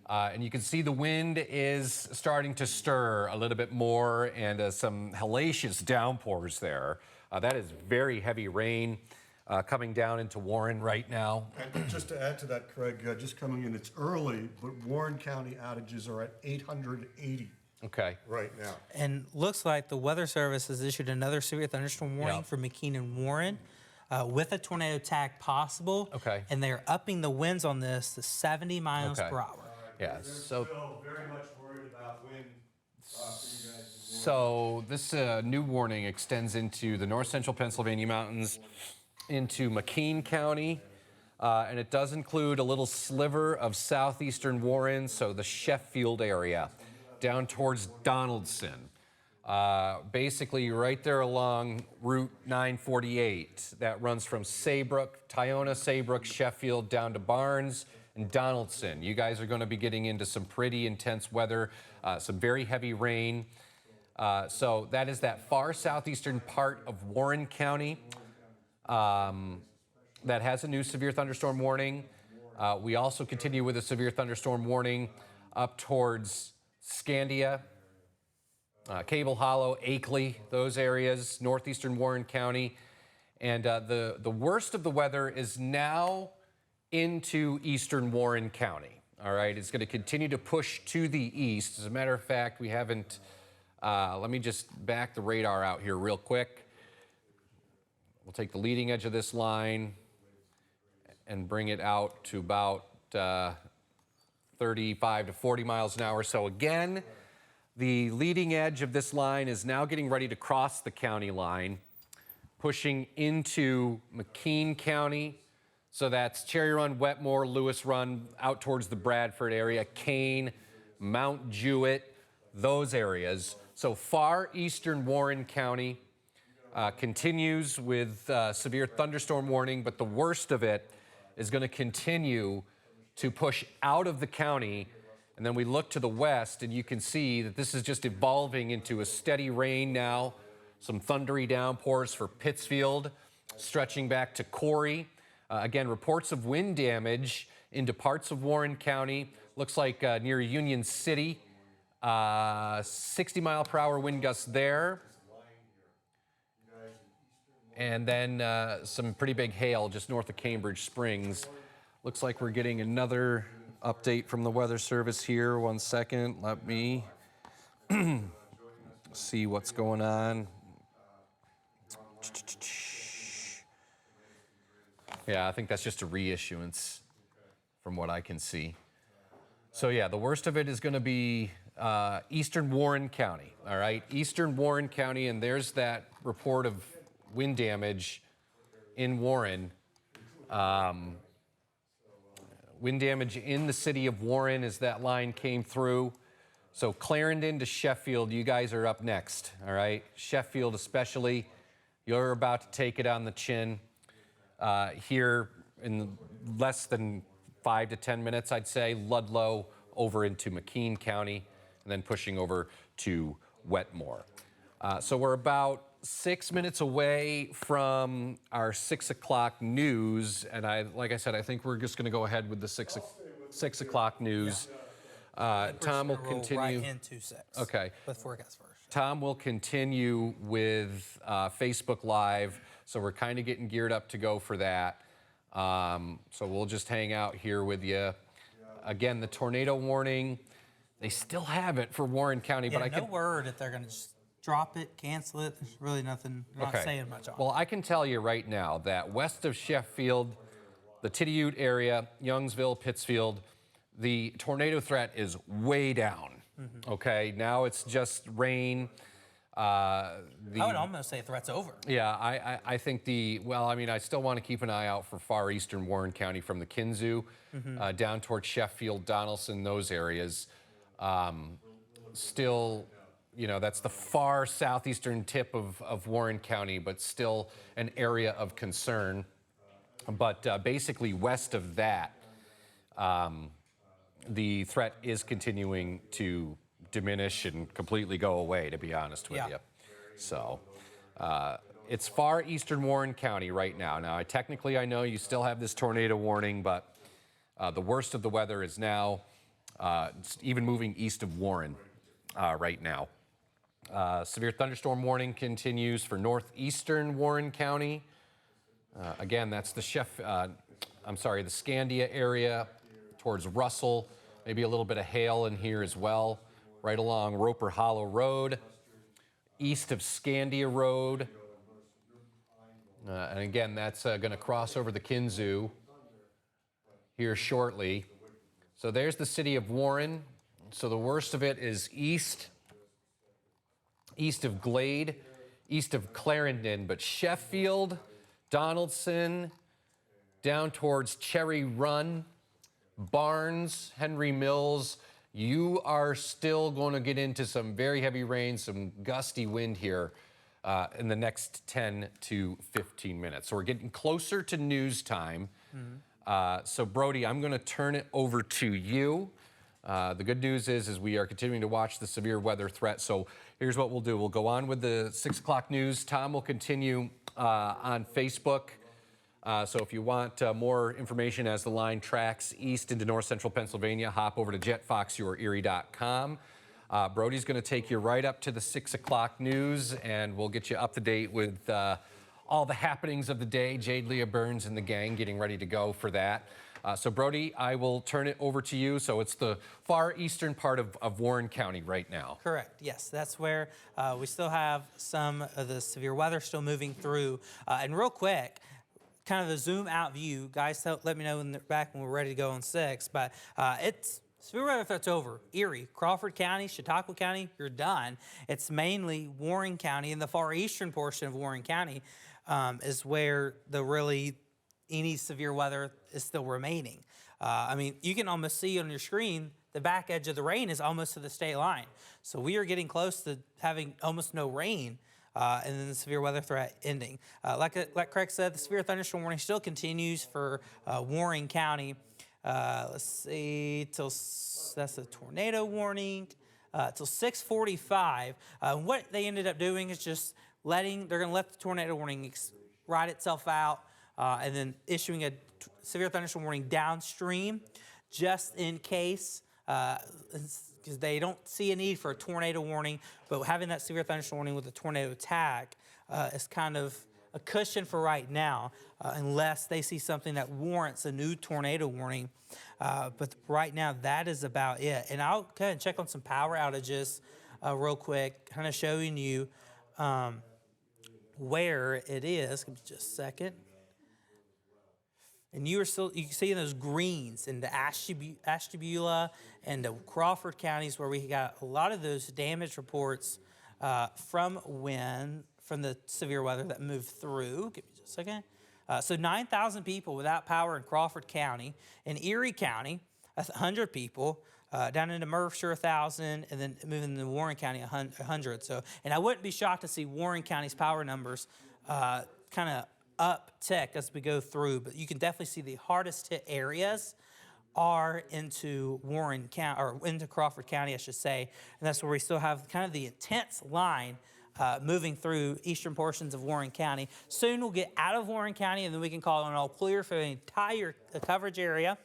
And you can see the wind is starting to stir a little bit more, and some hellacious downpours there. That is very heavy rain coming down into Warren right now. And just to add to that, Craig, just coming in, it's early, but Warren County outages are at 880 Okay. right now. And looks like the Weather Service has issued another severe thunderstorm warning Yep. for McKean and Warren with a tornado attack possible. Okay. And they're upping the winds on this to 70 miles Okay. per hour. Yeah. So. Still very much worried about wind for you guys. So this new warning extends into the north central Pennsylvania mountains, into McKean County, and it does include a little sliver of southeastern Warren, so the Sheffield area, down towards Donaldson. Basically right there along Route 948 that runs from Saybrook, Tyona, Saybrook, Sheffield, down to Barnes and Donaldson. You guys are going to be getting into some pretty intense weather, some very heavy rain. So that is that far southeastern part of Warren County that has a new severe thunderstorm warning. We also continue with a severe thunderstorm warning up towards Scandia, Cable Hollow, Akeley, those areas, northeastern Warren County. And the worst of the weather is now into eastern Warren County. All right, it's going to continue to push to the east. As a matter of fact, we haven't, let me just back the radar out here real quick. We'll take the leading edge of this line and bring it out to about 35 to 40 miles an hour. So again, the leading edge of this line is now getting ready to cross the county line, pushing into McKean County. So that's Cherry Run, Wetmore, Lewis Run, out towards the Bradford area, Kane, Mount Jewett, those areas. So far eastern Warren County continues with severe thunderstorm warning, but the worst of it is going to continue to push out of the county. And then we look to the west, and you can see that this is just evolving into a steady rain now, some thundery downpours for Pittsfield, stretching back to Corey. Again, reports of wind damage into parts of Warren County. Looks like near Union City, 60-mile-per-hour wind gusts there. And then some pretty big hail just north of Cambridge Springs. Looks like we're getting another update from the Weather Service here. 1 second, let me see what's going on. Yeah, I think that's just a reissuance from what I can see. So yeah, the worst of it is going to be eastern Warren County, all right? Eastern Warren County, and there's that report of wind damage in Warren. Wind damage in the city of Warren as that line came through. So Clarendon to Sheffield, you guys are up next, all right? Sheffield especially, you're about to take it on the chin. Here in less than 5 to 10 minutes, I'd say, Ludlow over into McKean County, and then pushing over to Wetmore. So we're about 6 minutes away from our 6 o'clock news, and like I said, I think we're just going to go ahead with the 6 o'clock news. Tom will continue. Right into 6. Okay. With forecast first. Tom will continue with Facebook Live, so we're kind of getting geared up to go for that. So we'll just hang out here with you. Again, the tornado warning, they still have it for Warren County, Yeah, but I no word if they're going to just drop it, cancel it. There's really nothing, not saying much on it. Well, I can tell you right now that west of Sheffield, the Tityute area, Youngsville, Pittsfield, the tornado threat is way down. Okay, now it's just rain. I would almost say threat's over. Yeah, I think I still want to keep an eye out for far eastern Warren County from the Kinzoo down towards Sheffield, Donaldson, those areas. Still, that's the far southeastern tip of Warren County, but still an area of concern. But basically west of that, the threat is continuing to diminish and completely go away, to be honest with you. So it's far eastern Warren County right now. Now, I know you still have this tornado warning, but the worst of the weather is now even moving east of Warren right now. Severe thunderstorm warning continues for northeastern Warren County. Again, that's the the Scandia area towards Russell. Maybe a little bit of hail in here as well, right along Roper Hollow Road, east of Scandia Road. And again, that's going to cross over the Kinzoo here shortly. So there's the city of Warren. So the worst of it is east of Glade, east of Clarendon, but Sheffield, Donaldson, down towards Cherry Run, Barnes, Henry Mills, you are still going to get into some very heavy rain, some gusty wind here in the next 10 to 15 minutes. So we're getting closer to news time. So Brodie, I'm going to turn it over to you. The good news is we are continuing to watch the severe weather threat. So here's what we'll do. We'll go on with the 6 o'clock news. Tom will continue on Facebook. So if you want more information as the line tracks east into north central Pennsylvania, hop over to jetfoxyourerie.com. Brodie's going to take you right up to the 6 o'clock news, and we'll get you up to date with all the happenings of the day. Jade Leah Burns and the gang getting ready to go for that. So Brodie, I will turn it over to you. So it's the far eastern part of Warren County right now. Correct, yes. That's where we still have some of the severe weather still moving through. And real quick, kind of a zoom out view. Guys, let me know back when we're ready to go on 6. But it's severe weather threat's over. Erie, Crawford County, Chautauqua County, you're done. It's mainly Warren County, and the far eastern portion of Warren County is where any severe weather is still remaining. I mean, you can almost see on your screen the back edge of the rain is almost to the state line. So we are getting close to having almost no rain. And then the severe weather threat ending. Like Craig said, the severe thunderstorm warning still continues for Warren County. Let's see, that's a tornado warning, till 6:45. What they ended up doing is just they're going to let the tornado warning ride itself out, and then issuing a severe thunderstorm warning downstream, just in case. Because they don't see a need for a tornado warning, but having that severe thunderstorm warning with a tornado attack is kind of a cushion for right now, unless they see something that warrants a new tornado warning. But right now, that is about it. And I'll go ahead and check on some power outages real quick, kind of showing you where it is. Give me just a second. And you can see in those greens in the Ashtabula and the Crawford counties where we got a lot of those damage reports from the severe weather that moved through. Give me just a second. So 9,000 people without power in Crawford County. In Erie County, that's 100 people. Down into Mercer, 1,000, and then moving into Warren County, 100. So, and I wouldn't be shocked to see Warren County's power numbers kind of uptick as we go through, but you can definitely see the hardest hit areas are into Warren County, or into Crawford County, I should say, and that's where we still have kind of the intense line moving through eastern portions of Warren County. Soon we'll get out of Warren County, and then we can call it an all clear for the entire coverage area.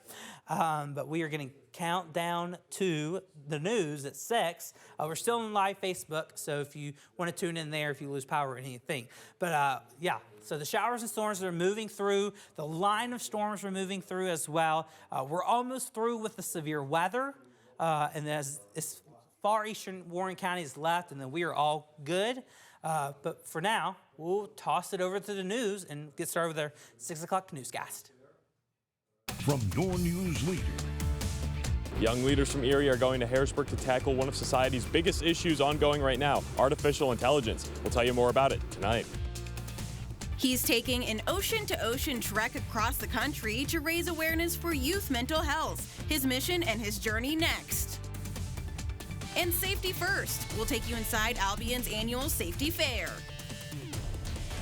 But we are getting countdown to the news at 6. We're still on live Facebook, so if you want to tune in there, if you lose power or anything. But yeah, so the showers and storms are moving through. The line of storms are moving through as well. We're almost through with the severe weather, and as far eastern Warren County is left, and then we are all good. But for now, we'll toss it over to the news and get started with our 6 o'clock newscast. From your news leader. Young leaders from Erie are going to Harrisburg to tackle one of society's biggest issues ongoing right now, artificial intelligence. We'll tell you more about it tonight. He's taking an ocean-to-ocean trek across the country to raise awareness for youth mental health. His mission and his journey next. And Safety First. We'll take you inside Albion's annual safety fair.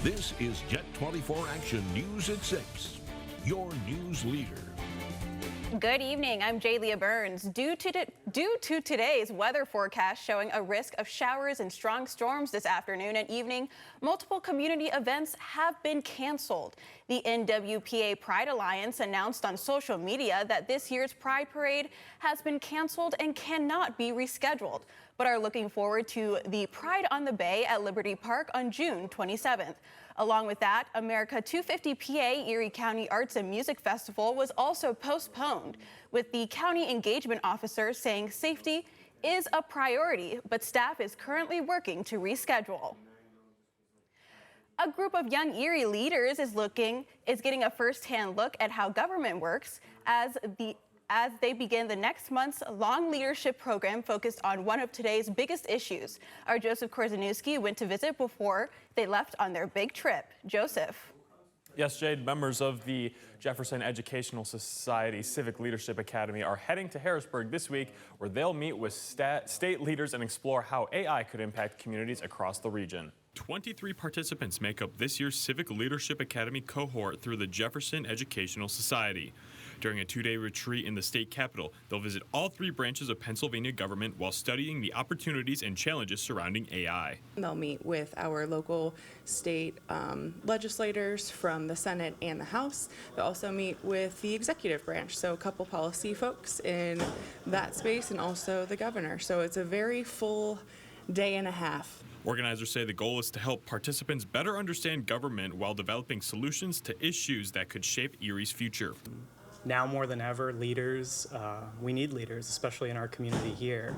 This is Jet 24 Action News at 6, your news leader. Good evening, I'm Jade Leah Burns. Due to today's weather forecast showing a risk of showers and strong storms this afternoon and evening, multiple community events have been canceled. The NWPA Pride Alliance announced on social media that this year's Pride Parade has been canceled and cannot be rescheduled. but are looking forward to the Pride on the Bay at Liberty Park on June 27th. Along with that, America 250 PA Erie County Arts and Music Festival was also postponed, with the county engagement officer saying safety is a priority, but staff is currently working to reschedule. A group of young Erie leaders is getting a first-hand look at how government works as they begin the next month's long leadership program focused on one of today's biggest issues. Our Joseph Korzeniewski went to visit before they left on their big trip. Joseph. Yes, Jade, members of the Jefferson Educational Society Civic Leadership Academy are heading to Harrisburg this week, where they'll meet with state leaders and explore how AI could impact communities across the region. 23 participants make up this year's Civic Leadership Academy cohort through the Jefferson Educational Society. During a 2-day retreat in the state capitol, they'll visit all 3 branches of Pennsylvania government while studying the opportunities and challenges surrounding AI. They'll meet with our local state legislators from the Senate and the House. They'll also meet with the executive branch, so a couple policy folks in that space, and also the governor. So it's a very full day and a half. Organizers say the goal is to help participants better understand government while developing solutions to issues that could shape Erie's future. Now more than ever, leaders, we need leaders, especially in our community here.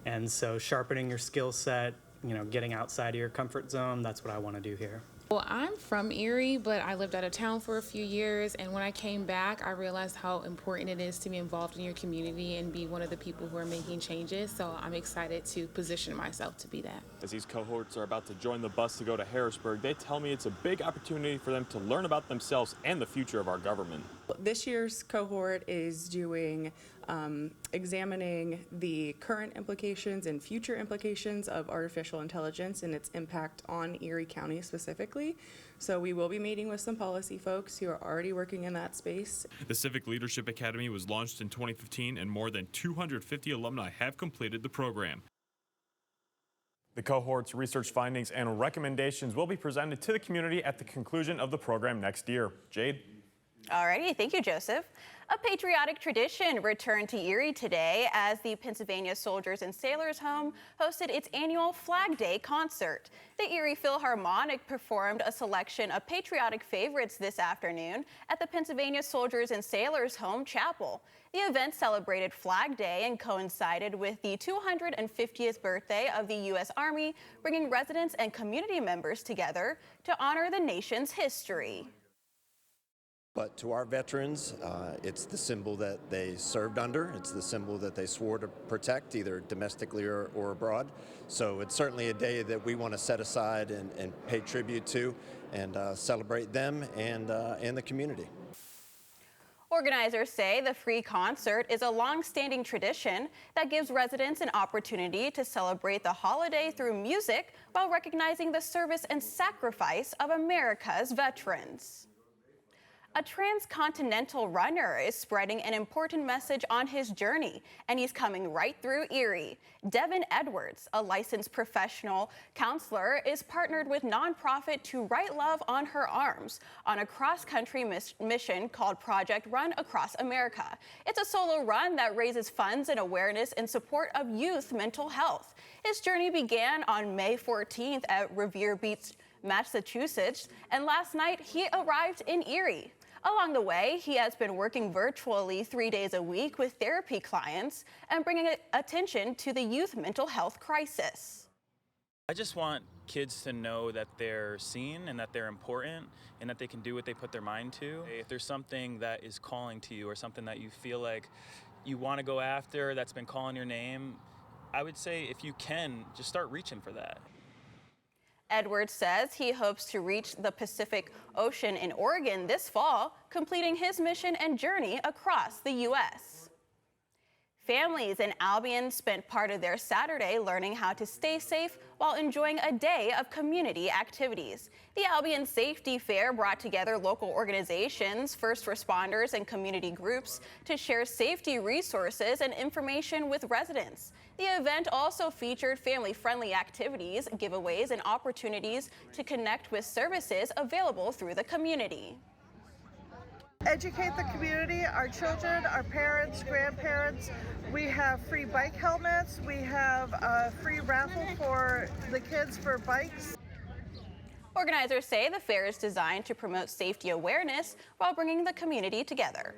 And so sharpening your skill set, getting outside of your comfort zone, that's what I want to do here. Well, I'm from Erie, but I lived out of town for a few years, and when I came back, I realized how important it is to be involved in your community and be one of the people who are making changes, so I'm excited to position myself to be that. As these cohorts are about to join the bus to go to Harrisburg, they tell me it's a big opportunity for them to learn about themselves and the future of our government. This year's cohort is doing examining the current implications and future implications of artificial intelligence and its impact on Erie County specifically. So we will be meeting with some policy folks who are already working in that space. The Civic Leadership Academy was launched in 2015, and more than 250 alumni have completed the program. The cohort's research findings and recommendations will be presented to the community at the conclusion of the program next year. Jade? Alrighty, thank you, Joseph. A patriotic tradition returned to Erie today as the Pennsylvania Soldiers and Sailors Home hosted its annual Flag Day concert. The Erie Philharmonic performed a selection of patriotic favorites this afternoon at the Pennsylvania Soldiers and Sailors Home Chapel. The event celebrated Flag Day and coincided with the 250th birthday of the U.S. Army, bringing residents and community members together to honor the nation's history. But to our veterans, it's the symbol that they served under. It's the symbol that they swore to protect, either domestically or abroad. So it's certainly a day that we want to set aside and pay tribute to and celebrate them and the community. Organizers say the free concert is a long-standing tradition that gives residents an opportunity to celebrate the holiday through music while recognizing the service and sacrifice of America's veterans. A transcontinental runner is spreading an important message on his journey, and he's coming right through Erie. Devin Edwards, a licensed professional counselor, is partnered with nonprofit To Write Love on Her Arms on a cross-country mission called Project Run Across America. It's a solo run that raises funds and awareness in support of youth mental health. His journey began on May 14th at Revere Beach, Massachusetts, and last night he arrived in Erie. Along the way, he has been working virtually 3 days a week with therapy clients and bringing attention to the youth mental health crisis. I just want kids to know that they're seen and that they're important and that they can do what they put their mind to. If there's something that is calling to you or something that you feel like you want to go after that's been calling your name, I would say if you can, just start reaching for that. Edwards says he hopes to reach the Pacific Ocean in Oregon this fall, completing his mission and journey across the U.S. Families in Albion spent part of their Saturday learning how to stay safe while enjoying a day of community activities. The Albion Safety Fair brought together local organizations, first responders, and community groups to share safety resources and information with residents. The event also featured family-friendly activities, giveaways, and opportunities to connect with services available through the community. Educate the community, our children, our parents, grandparents, We have free bike helmets. We have a free raffle for the kids for bikes. Organizers say the fair is designed to promote safety awareness while bringing the community together.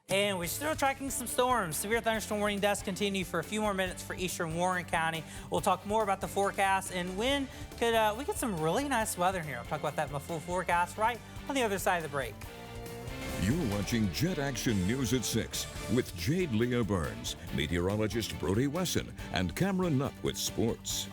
And we're still tracking some storms. Severe thunderstorm warning does continue for a few more minutes for eastern Warren County. We'll talk more about the forecast and when could we get some really nice weather here. I'll talk about that in my full forecast right on the other side of the break. You're watching Jet Action News at 6 with Jade Leah Burns, meteorologist Brodie Wesson, and Cameron Nutt with sports.